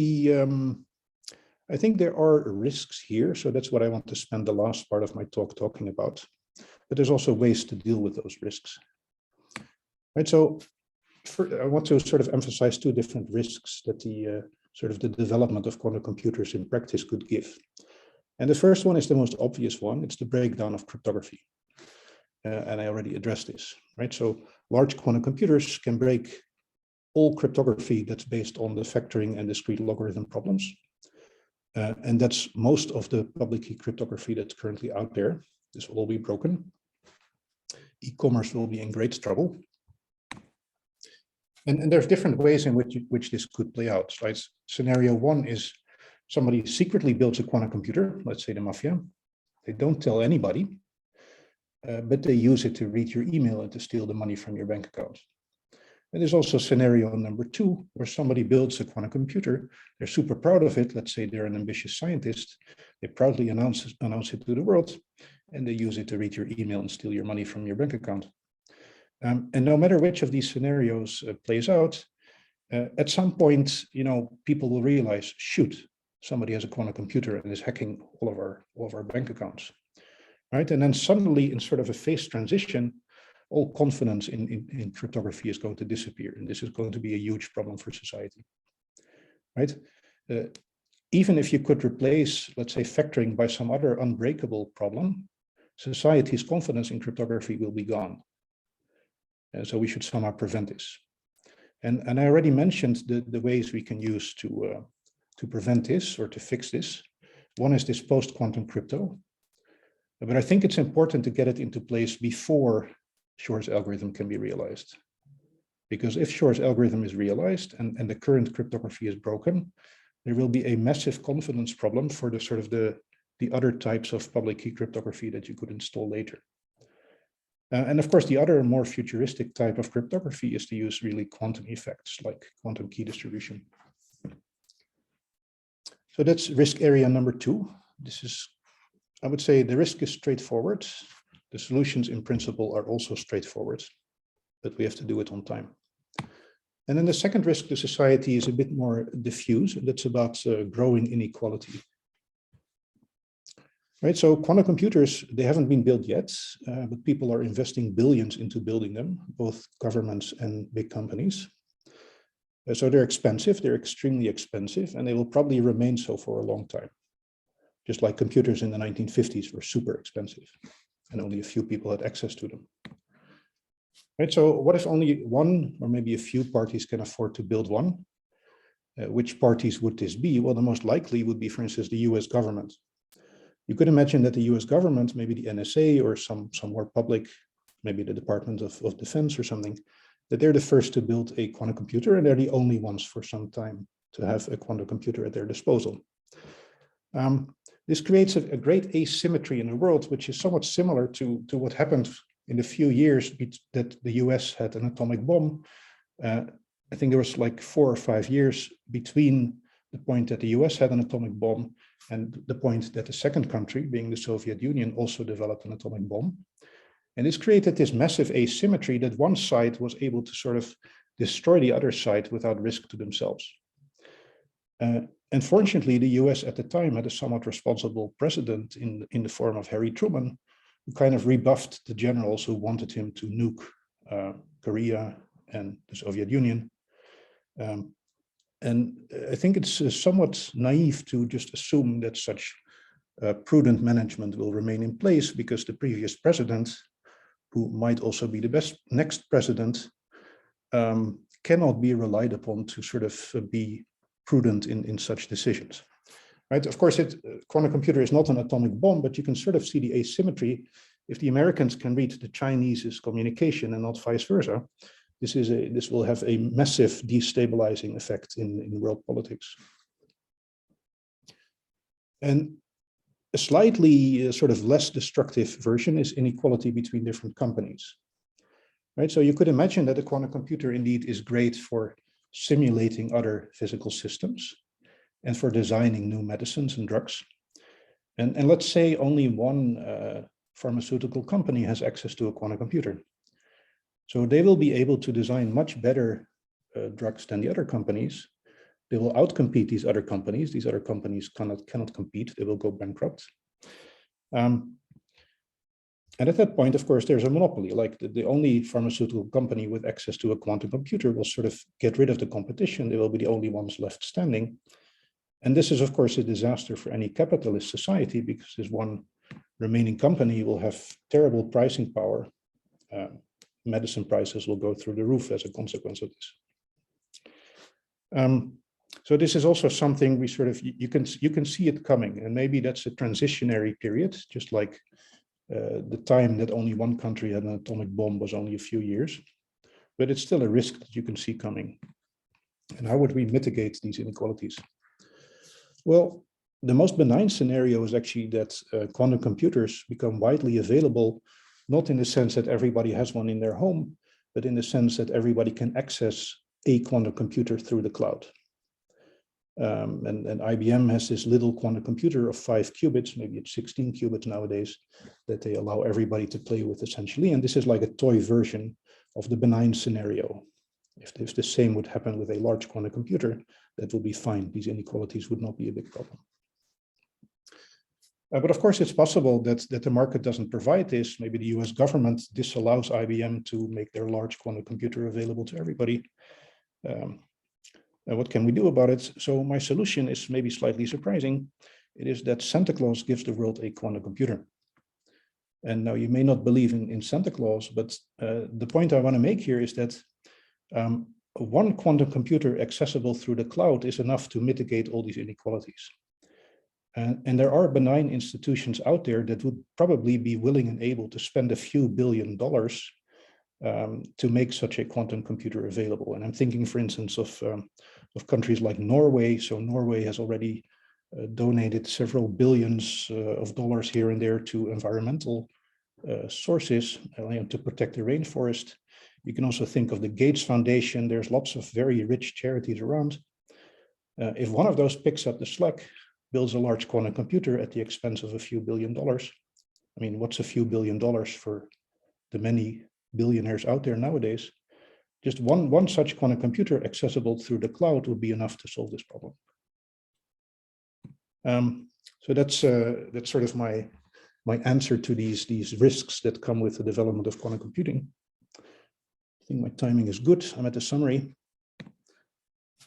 there are risks here. So that's what I want to spend the last part of my talk talking about. But there's also ways to deal with those risks. Right. So I want to sort of emphasize two different risks that the development of quantum computers in practice could give. And the first one is the most obvious one. It's the breakdown of cryptography. And I already addressed this, right? So large quantum computers can break all cryptography that's based on the factoring and discrete logarithm problems. And that's most of the public key cryptography that's currently out there. This will all be broken. E-commerce will be in great trouble. And there's different ways in which this could play out, right? Scenario one is somebody secretly builds a quantum computer, let's say the mafia. They don't tell anybody, but they use it to read your email and to steal the money from your bank account. And there's also scenario number two, where somebody builds a quantum computer. They're super proud of it. Let's say they're an ambitious scientist. They proudly announce it to the world, and they use it to read your email and steal your money from your bank account. And no matter which of these scenarios plays out, at some point, people will realize, shoot, somebody has a quantum computer and is hacking all of our bank accounts, right? And then suddenly, in sort of a phase transition, all confidence in cryptography is going to disappear, and this is going to be a huge problem for society, right? Even if you could replace, let's say, factoring by some other unbreakable problem, society's confidence in cryptography will be gone. So we should somehow prevent this. And I already mentioned the ways we can use to prevent this or to fix this. One is this post-quantum crypto, but I think it's important to get it into place before Shor's algorithm can be realized. Because if Shor's algorithm is realized and the current cryptography is broken, there will be a massive confidence problem for the the other types of public key cryptography that you could install later. And of course, the other more futuristic type of cryptography is to use really quantum effects like quantum key distribution. So that's risk area number 2. This is, I would say, the risk is straightforward. The solutions in principle are also straightforward, but we have to do it on time. And then the second risk to society is a bit more diffuse, and that's about growing inequality. Right, so quantum computers, they haven't been built yet, but people are investing billions into building them, both governments and big companies. So they're expensive, they're extremely expensive, and they will probably remain so for a long time. Just like computers in the 1950s were super expensive, and only a few people had access to them. Right, so what if only one or maybe a few parties can afford to build one? Which parties would this be? Well, the most likely would be, for instance, the US government. You could imagine that the US government, maybe the NSA or some more public, maybe the Department of Defense or something, that they're the first to build a quantum computer, and they're the only ones for some time to have a quantum computer at their disposal. This creates a great asymmetry in the world, which is somewhat similar to what happened in the few years that the US had an atomic bomb. I think there was like 4 or 5 years between the point that the US had an atomic bomb and the point that the second country, being the Soviet Union, also developed an atomic bomb. And this created this massive asymmetry that one side was able to sort of destroy the other side without risk to themselves. Unfortunately, the US at the time had a somewhat responsible president in the form of Harry Truman, who kind of rebuffed the generals who wanted him to nuke Korea and the Soviet Union. And I think it's somewhat naive to just assume that such prudent management will remain in place, because the previous president, who might also be the next president, cannot be relied upon to sort of be prudent in such decisions. Right? Of course, quantum computer is not an atomic bomb, but you can sort of see the asymmetry. If the Americans can read the Chinese's communication and not vice versa, this will have a massive destabilizing effect in world politics. And a slightly sort of less destructive version is inequality between different companies. Right? So you could imagine that a quantum computer indeed is great for simulating other physical systems and for designing new medicines and drugs. And let's say only one pharmaceutical company has access to a quantum computer. So they will be able to design much better drugs than the other companies. They will outcompete these other companies. These other companies cannot compete. They will go bankrupt. And at that point, of course, there's a monopoly. Like the only pharmaceutical company with access to a quantum computer will sort of get rid of the competition. They will be the only ones left standing. And this is, of course, a disaster for any capitalist society, because this one remaining company will have terrible pricing power. Medicine prices will go through the roof as a consequence of this. So this is also something we sort of, you can see it coming, and maybe that's a transitionary period, just like the time that only one country had an atomic bomb was only a few years, but it's still a risk that you can see coming. And how would we mitigate these inequalities? Well, the most benign scenario is actually that quantum computers become widely available, not in the sense that everybody has one in their home, but in the sense that everybody can access a quantum computer through the cloud. And IBM has this little quantum computer of 5 qubits, maybe it's 16 qubits nowadays, that they allow everybody to play with essentially. And this is like a toy version of the benign scenario. If the same would happen with a large quantum computer, that would be fine. These inequalities would not be a big problem. But of course, it's possible that the market doesn't provide this. Maybe the US government disallows IBM to make their large quantum computer available to everybody. What can we do about it? So my solution is maybe slightly surprising. It is that Santa Claus gives the world a quantum computer. And now you may not believe in Santa Claus, but the point I want to make here is that one quantum computer accessible through the cloud is enough to mitigate all these inequalities. And there are benign institutions out there that would probably be willing and able to spend a few $1 billion to make such a quantum computer available. And I'm thinking, for instance, of countries like Norway. So Norway has already donated several billions of dollars here and there to environmental sources to protect the rainforest. You can also think of the Gates Foundation. There's lots of very rich charities around. If one of those picks up the slack, builds a large quantum computer at the expense of a few $1 billion. I mean, what's a few $1 billion for the many billionaires out there nowadays? Just one such quantum computer accessible through the cloud would be enough to solve this problem. So that's sort of my answer to these risks that come with the development of quantum computing. I think my timing is good. I'm at the summary.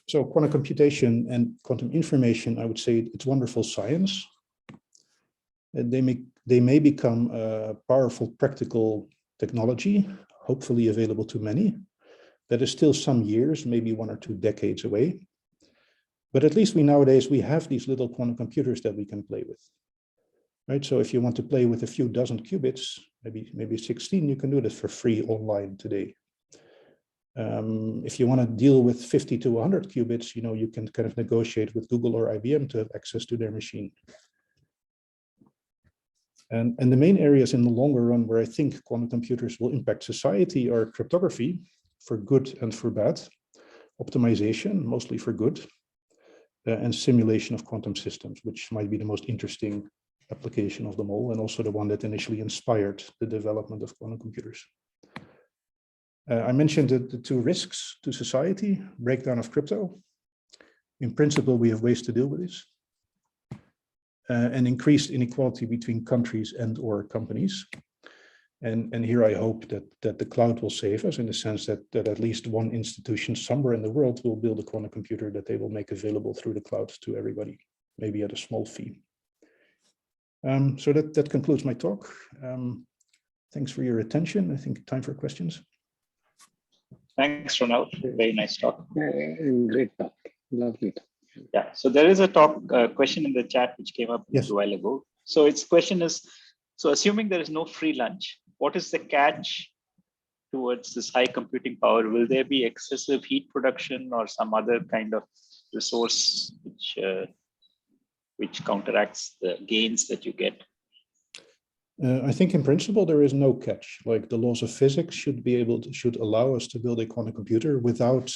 So quantum computation and quantum information, I would say it's wonderful science. They may become a powerful practical technology, hopefully available to many. That is still some years, maybe 1 or 2 decades away. But at least nowadays we have these little quantum computers that we can play with. Right? So if you want to play with a few dozen qubits, maybe 16, you can do that for free online today. If you want to deal with 50 to 100 qubits, you can kind of negotiate with Google or IBM to have access to their machine. And the main areas in the longer run where I think quantum computers will impact society are cryptography, for good and for bad, optimization, mostly for good, and simulation of quantum systems, which might be the most interesting application of them all, and also the one that initially inspired the development of quantum computers. I mentioned the 2 risks to society: breakdown of crypto. In principle, we have ways to deal with this. And increased inequality between countries and or companies. And here I hope that the cloud will save us, in the sense that at least one institution somewhere in the world will build a quantum computer that they will make available through the cloud to everybody, maybe at a small fee. So that concludes my talk. Thanks for your attention. I think time for questions. Thanks, Ronald. Very nice talk. Great talk. Lovely talk. Yeah, so there is a question in the chat which came up Yes. a while ago. So its question is, so assuming there is no free lunch, what is the catch towards this high computing power? Will there be excessive heat production or some other kind of resource which counteracts the gains that you get? I think in principle there is no catch. Like, the laws of physics should allow us to build a quantum computer without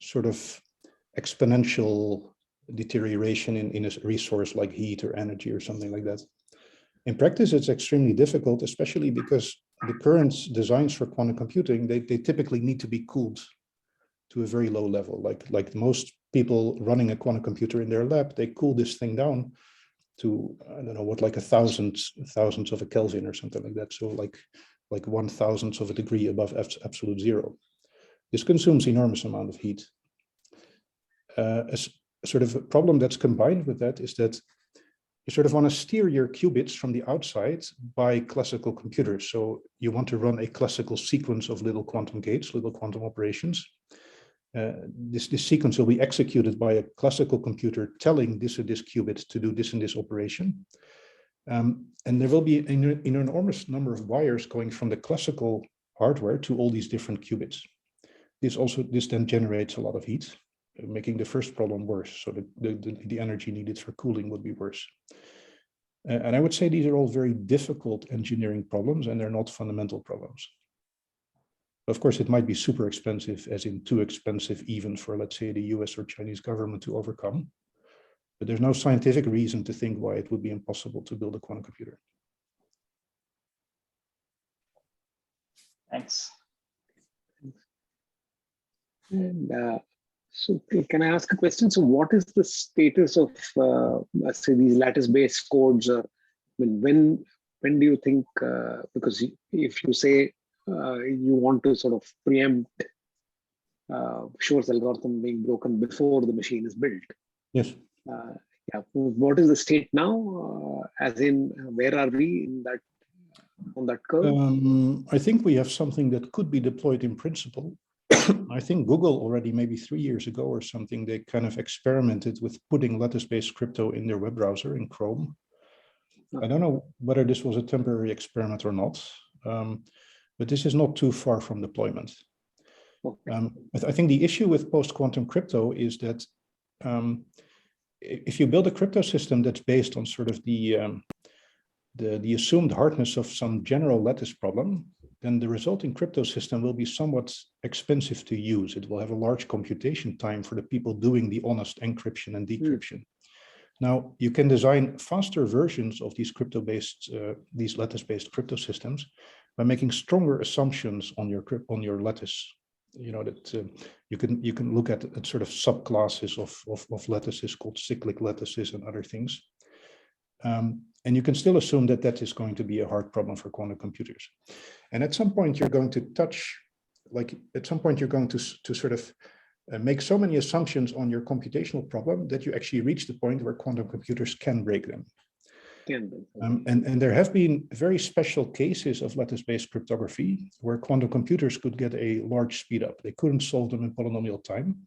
sort of exponential deterioration in a resource like heat or energy or something like that. In practice, it's extremely difficult, especially because the current designs for quantum computing, they typically need to be cooled to a very low level. Like most people running a quantum computer in their lab, they cool this thing down to, I don't know what, like a thousandth of a Kelvin or something like that. So like 1,000th of a degree above absolute zero. This consumes enormous amount of heat. A sort of a problem that's combined with that is that you sort of want to steer your qubits from the outside by classical computers. So you want to run a classical sequence of little quantum gates, little quantum operations. This sequence will be executed by a classical computer telling this or this qubit to do this and this operation. And there will be an enormous number of wires going from the classical hardware to all these different qubits. This then generates a lot of heat, making the first problem worse. So the energy needed for cooling would be worse. And I would say these are all very difficult engineering problems, and they're not fundamental problems. Of course, it might be super expensive, as in too expensive even for, let's say, the US or Chinese government to overcome. But there's no scientific reason to think why it would be impossible to build a quantum computer. Thanks. And so can I ask a question? So what is the status of, let's say, these lattice-based codes? When do you think, because if you say you want to sort of preempt Shor's algorithm being broken before the machine is built. Yes. Yeah. What is the state now? As in, where are we in that, on that curve? I think we have something that could be deployed in principle. I think Google already, maybe 3 years ago or something, they kind of experimented with putting lattice-based crypto in their web browser in Chrome. I don't know whether this was a temporary experiment or not, but this is not too far from deployment. I think the issue with post-quantum crypto is that if you build a crypto system that's based on sort of the assumed hardness of some general lattice problem, then the resulting crypto system will be somewhat expensive to use. It will have a large computation time for the people doing the honest encryption and decryption. Now, you can design faster versions of these these lattice-based crypto systems by making stronger assumptions on your lattice. You know that you can look at sort of subclasses of lattices called cyclic lattices and other things. And you can still assume that that is going to be a hard problem for quantum computers. And at some point, you're going to sort of make so many assumptions on your computational problem that you actually reach the point where quantum computers can break them. And there have been very special cases of lattice-based cryptography where quantum computers could get a large speed up. They couldn't solve them in polynomial time,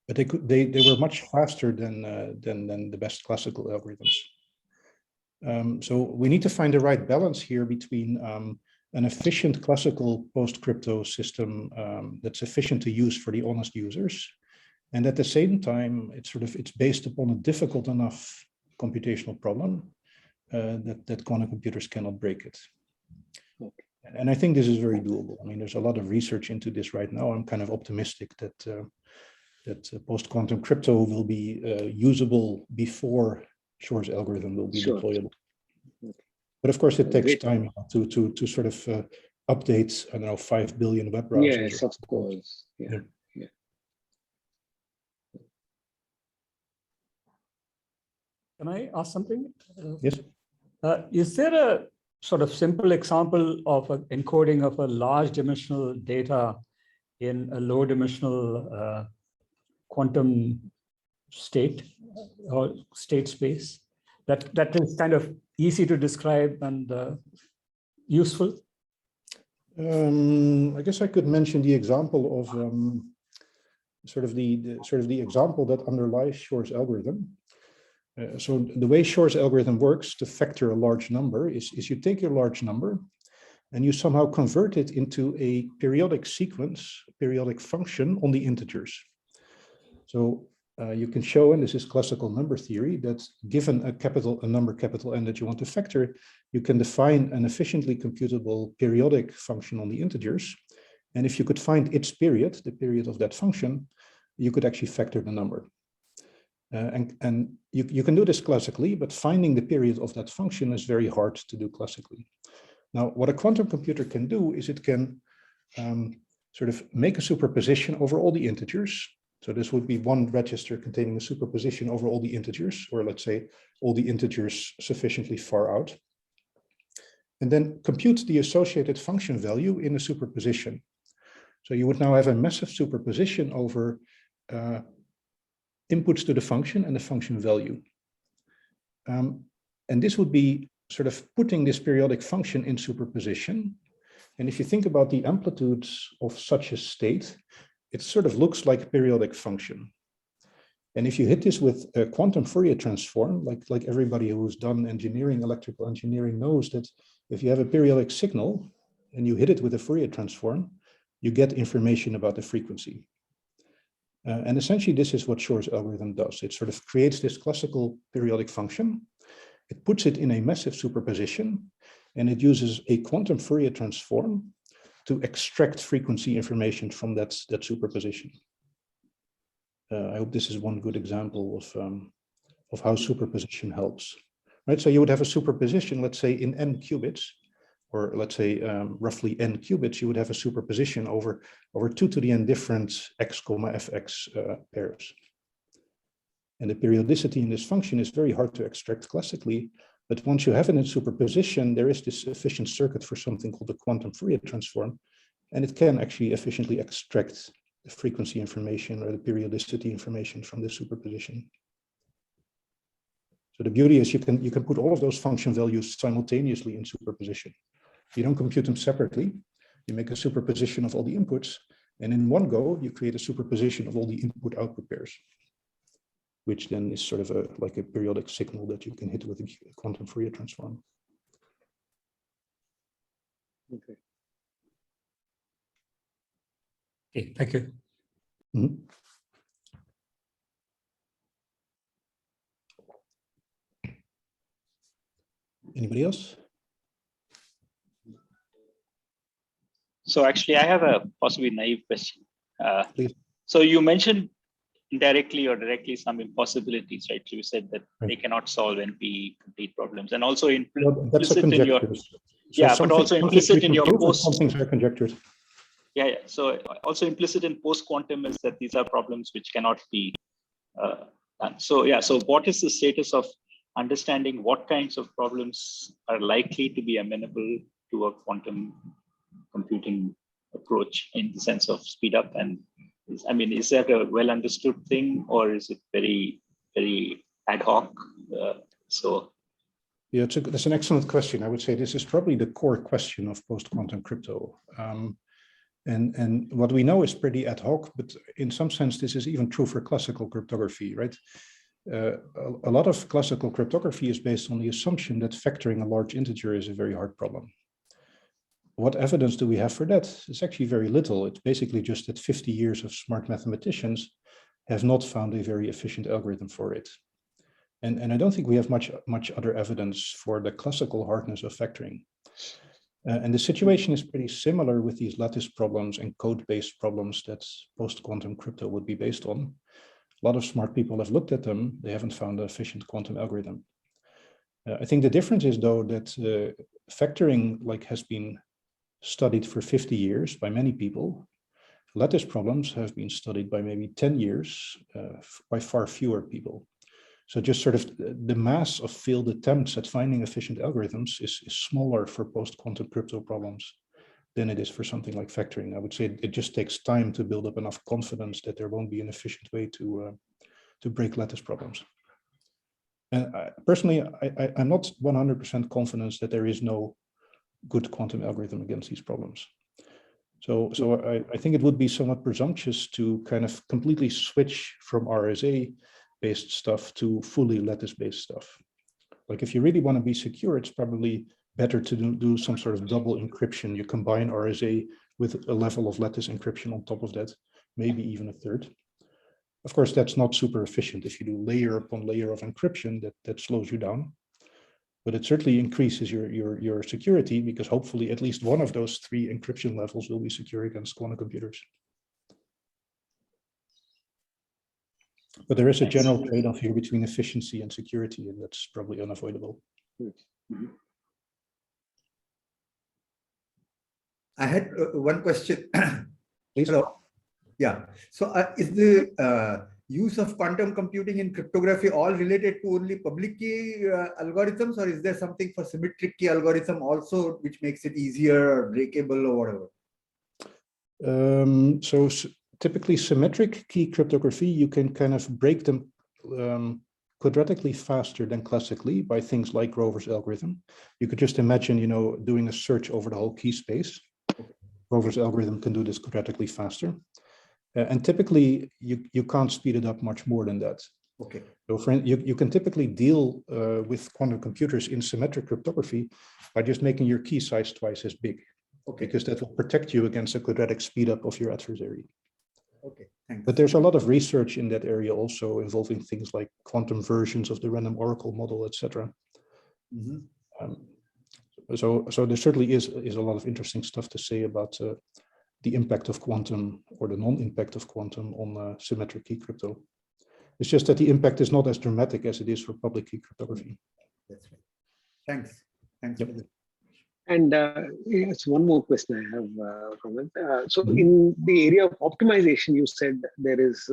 but they were much faster than the best classical algorithms. So we need to find the right balance here between an efficient classical post-crypto system that's efficient to use for the honest users, and at the same time, it's based upon a difficult enough computational problem that quantum computers cannot break it. Okay. And I think this is very doable. I mean, there's a lot of research into this right now. I'm kind of optimistic that post-quantum crypto will be usable before Shor's algorithm will be deployable. Okay. But of course, it takes time to sort of update, I don't know, 5 billion web browsers. Yes, of course. Yeah. Can I ask something? Yes. Is there a sort of simple example of an encoding of a large dimensional data in a low dimensional quantum state or state space that is kind of easy to describe and useful? I guess I could mention the example of sort of the example that underlies Shor's algorithm. So the way Shor's algorithm works to factor a large number is you take your large number and you somehow convert it into a periodic sequence, periodic function on the integers. So you can show, and this is classical number theory, that given a number capital N that you want to factor, you can define an efficiently computable periodic function on the integers. And if you could find its period, the period of that function, you could actually factor the number. And you can do this classically, but finding the period of that function is very hard to do classically. Now, what a quantum computer can do is it can sort of make a superposition over all the integers. So this would be one register containing a superposition over all the integers, or let's say all the integers sufficiently far out. And then compute the associated function value in a superposition. So you would now have a massive superposition over inputs to the function and the function value. And this would be sort of putting this periodic function in superposition. And if you think about the amplitudes of such a state, it sort of looks like a periodic function. And if you hit this with a quantum Fourier transform, like everybody who's done engineering, electrical engineering knows that if you have a periodic signal and you hit it with a Fourier transform, you get information about the frequency. And essentially, this is what Shor's algorithm does. It sort of creates this classical periodic function. It puts it in a massive superposition, and it uses a quantum Fourier transform to extract frequency information from that superposition. I hope this is one good example of how superposition helps. Right? So you would have a superposition, let's say in n qubits, or let's say roughly n qubits, you would have a superposition over 2 to the n different x, fx pairs. And the periodicity in this function is very hard to extract classically, but once you have it in superposition, there is this efficient circuit for something called the quantum Fourier transform, and it can actually efficiently extract the frequency information or the periodicity information from the superposition. So the beauty is you can put all of those function values simultaneously in superposition. You don't compute them separately. You make a superposition of all the inputs, and in one go, you create a superposition of all the input-output pairs, which then is sort of like a periodic signal that you can hit with a quantum Fourier transform. Okay. Okay, thank you. Mm-hmm. Anybody else? So actually, I have a possibly naive question. Please. So you mentioned indirectly or directly some impossibilities, right? You said that they cannot solve NP-complete problems, and also That's a implicit in your but also implicit in your post. Some things are conjectured. Yeah. So also implicit in post-quantum is that these are problems which cannot be done. So yeah. So what is the status of understanding what kinds of problems are likely to be amenable to a quantum computing approach in the sense of speed up? And is that a well understood thing, or is it very, very ad hoc? Yeah, that's an excellent question. I would say this is probably the core question of post-quantum crypto. And what we know is pretty ad hoc, but in some sense, this is even true for classical cryptography, right? A lot of classical cryptography is based on the assumption that factoring a large integer is a very hard problem. What evidence do we have for that? It's actually very little. It's basically just that 50 years of smart mathematicians have not found a very efficient algorithm for it. And I don't think we have much other evidence for the classical hardness of factoring. And the situation is pretty similar with these lattice problems and code-based problems that post-quantum crypto would be based on. A lot of smart people have looked at them. They haven't found an efficient quantum algorithm. I think the difference is, though, that factoring has been studied for 50 years by many people. Lattice problems have been studied by maybe 10 years by far fewer people. So just sort of the mass of failed attempts at finding efficient algorithms is smaller for post-quantum crypto problems than it is for something like factoring. I would say it just takes time to build up enough confidence that there won't be an efficient way to break lattice problems. And personally, I'm not 100% confident that there is no good quantum algorithm against these problems. So I think it would be somewhat presumptuous to kind of completely switch from RSA-based stuff to fully lattice-based stuff. Like if you really want to be secure, it's probably better to do some sort of double encryption. You combine RSA with a level of lattice encryption on top of that, maybe even a third. Of course, that's not super efficient. If you do layer upon layer of encryption, that slows you down. But it certainly increases your security, because hopefully at least one of those 3 encryption levels will be secure against quantum computers. But there is a general trade-off here between efficiency and security, and that's probably unavoidable. I had one question. Please. Hello. Yeah. So is the use of quantum computing in cryptography all related to only public key algorithms, or is there something for symmetric key algorithm also which makes it easier or breakable or whatever? So typically symmetric key cryptography, you can kind of break them quadratically faster than classically by things like Grover's algorithm. You could just imagine, doing a search over the whole key space. Grover's algorithm can do this quadratically faster. And typically, you can't speed it up much more than that. Okay. So you can typically deal with quantum computers in symmetric cryptography by just making your key size twice as big. Okay. Because that will protect you against a quadratic speedup of your adversary. Okay, thanks. But there's a lot of research in that area also involving things like quantum versions of the random oracle model, etc. So there certainly is a lot of interesting stuff to say about the impact of quantum or the non-impact of quantum on symmetric key crypto. It's just that the impact is not as dramatic as it is for public key cryptography. That's right. Thanks. Thanks. Yep. And yes, one more question I have, Ronald. So in the area of optimization, you said there is,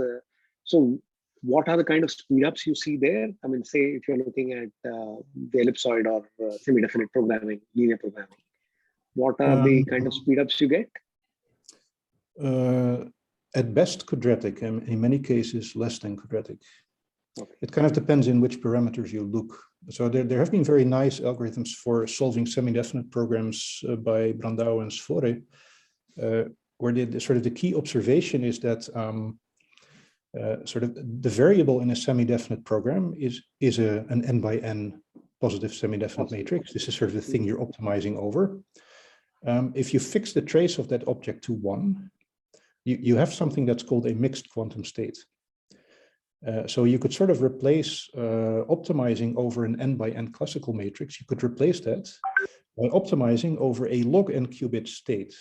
so what are the kind of speedups you see there? I mean, say if you're looking at the ellipsoid or semi-definite programming, linear programming, what are the kind of speedups you get? At best quadratic, and in many cases less than quadratic. Okay. It kind of depends in which parameters you look. So there have been very nice algorithms for solving semi-definite programs by Brandao and Fourier, where the key observation is that sort of the variable in a semi-definite program is an n by n positive semi-definite matrix. This is sort of the thing you're optimizing over. If you fix the trace of that object to 1, you have something that's called a mixed quantum state. So you could sort of replace optimizing over an n by n classical matrix. You could replace that by optimizing over a log n qubit state,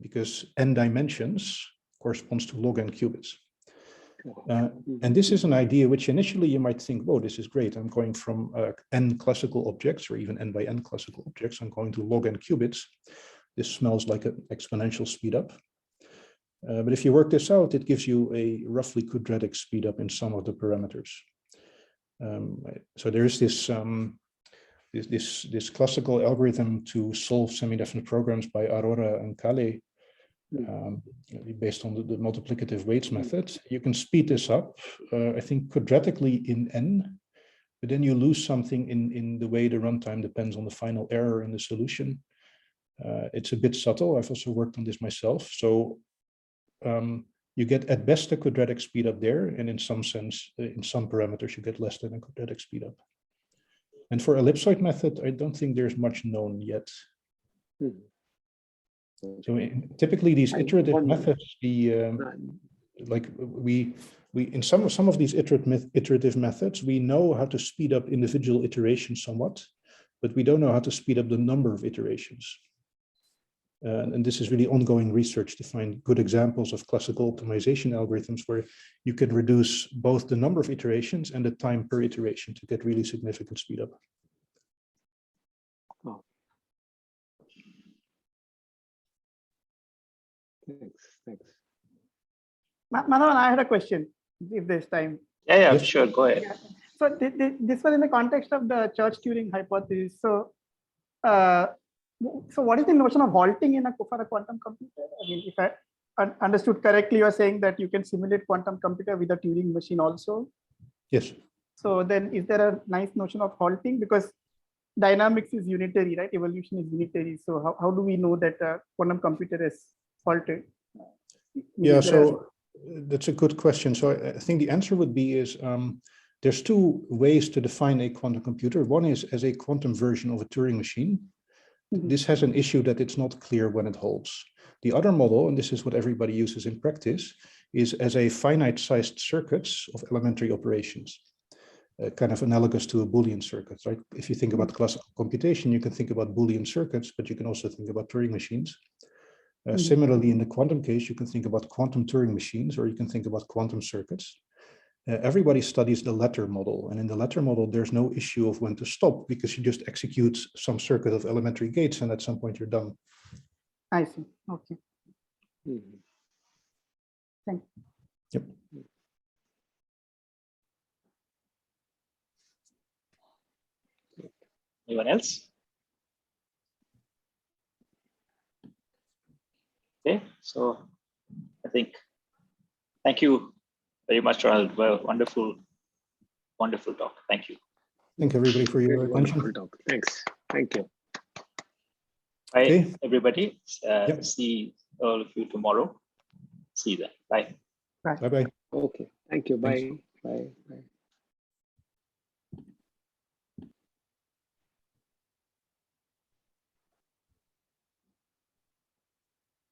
because n dimensions corresponds to log n qubits. And this is an idea which initially you might think, whoa, this is great. I'm going from n classical objects, or even n by n classical objects. I'm going to log n qubits. This smells like an exponential speed up. But if you work this out, it gives you a roughly quadratic speed up in some of the parameters. So there is this classical algorithm to solve semi-definite programs by Aurora and Kohli, based on the multiplicative weights method. You can speed this up, I think, quadratically in n, but then you lose something in the way the runtime depends on the final error in the solution. It's a bit subtle. I've also worked on this myself. So you get at best a quadratic speed up there, and in some sense, in some parameters, you get less than a quadratic speed up. And for ellipsoid method, I don't think there's much known yet. So typically these iterative methods, like we in some of these iterative methods, we know how to speed up individual iterations somewhat, but we don't know how to speed up the number of iterations. And this is really ongoing research to find good examples of classical optimization algorithms where you can reduce both the number of iterations and the time per iteration to get really significant speed up. Oh. Thanks. Madhavan, I had a question, if there's time. Yeah, Yes. sure, go ahead. Yeah. So this was in the context of the Church-Turing hypothesis. So what is the notion of halting for a quantum computer? I mean, if I understood correctly, you're saying that you can simulate quantum computer with a Turing machine also. Yes. So then is there a nice notion of halting? Because dynamics is unitary, right? Evolution is unitary. So how do we know that a quantum computer is halted? Yeah, so that's a good question. So I think the answer would be there's two ways to define a quantum computer. One is as a quantum version of a Turing machine. This has an issue that it's not clear when it holds. The other model, and this is what everybody uses in practice, is as a finite sized circuits of elementary operations, kind of analogous to a Boolean circuit, right? If you think about classical computation, you can think about Boolean circuits, but you can also think about Turing machines. Similarly, in the quantum case, you can think about quantum Turing machines, or you can think about quantum circuits. Everybody studies the latter model, and in the latter model, there's no issue of when to stop because you just execute some circuit of elementary gates, and at some point you're done. I see. Okay. Thank you. Yep. Anyone else? Okay, so I think, thank you very much, Ronald. Well, wonderful talk. Thank you. Thank everybody for your attention. Wonderful talk. Thanks. Thank you. Bye, Okay. everybody. Yep. See all of you tomorrow. See you then. Bye. Bye-bye. Okay. Thank you. Bye. Thanks.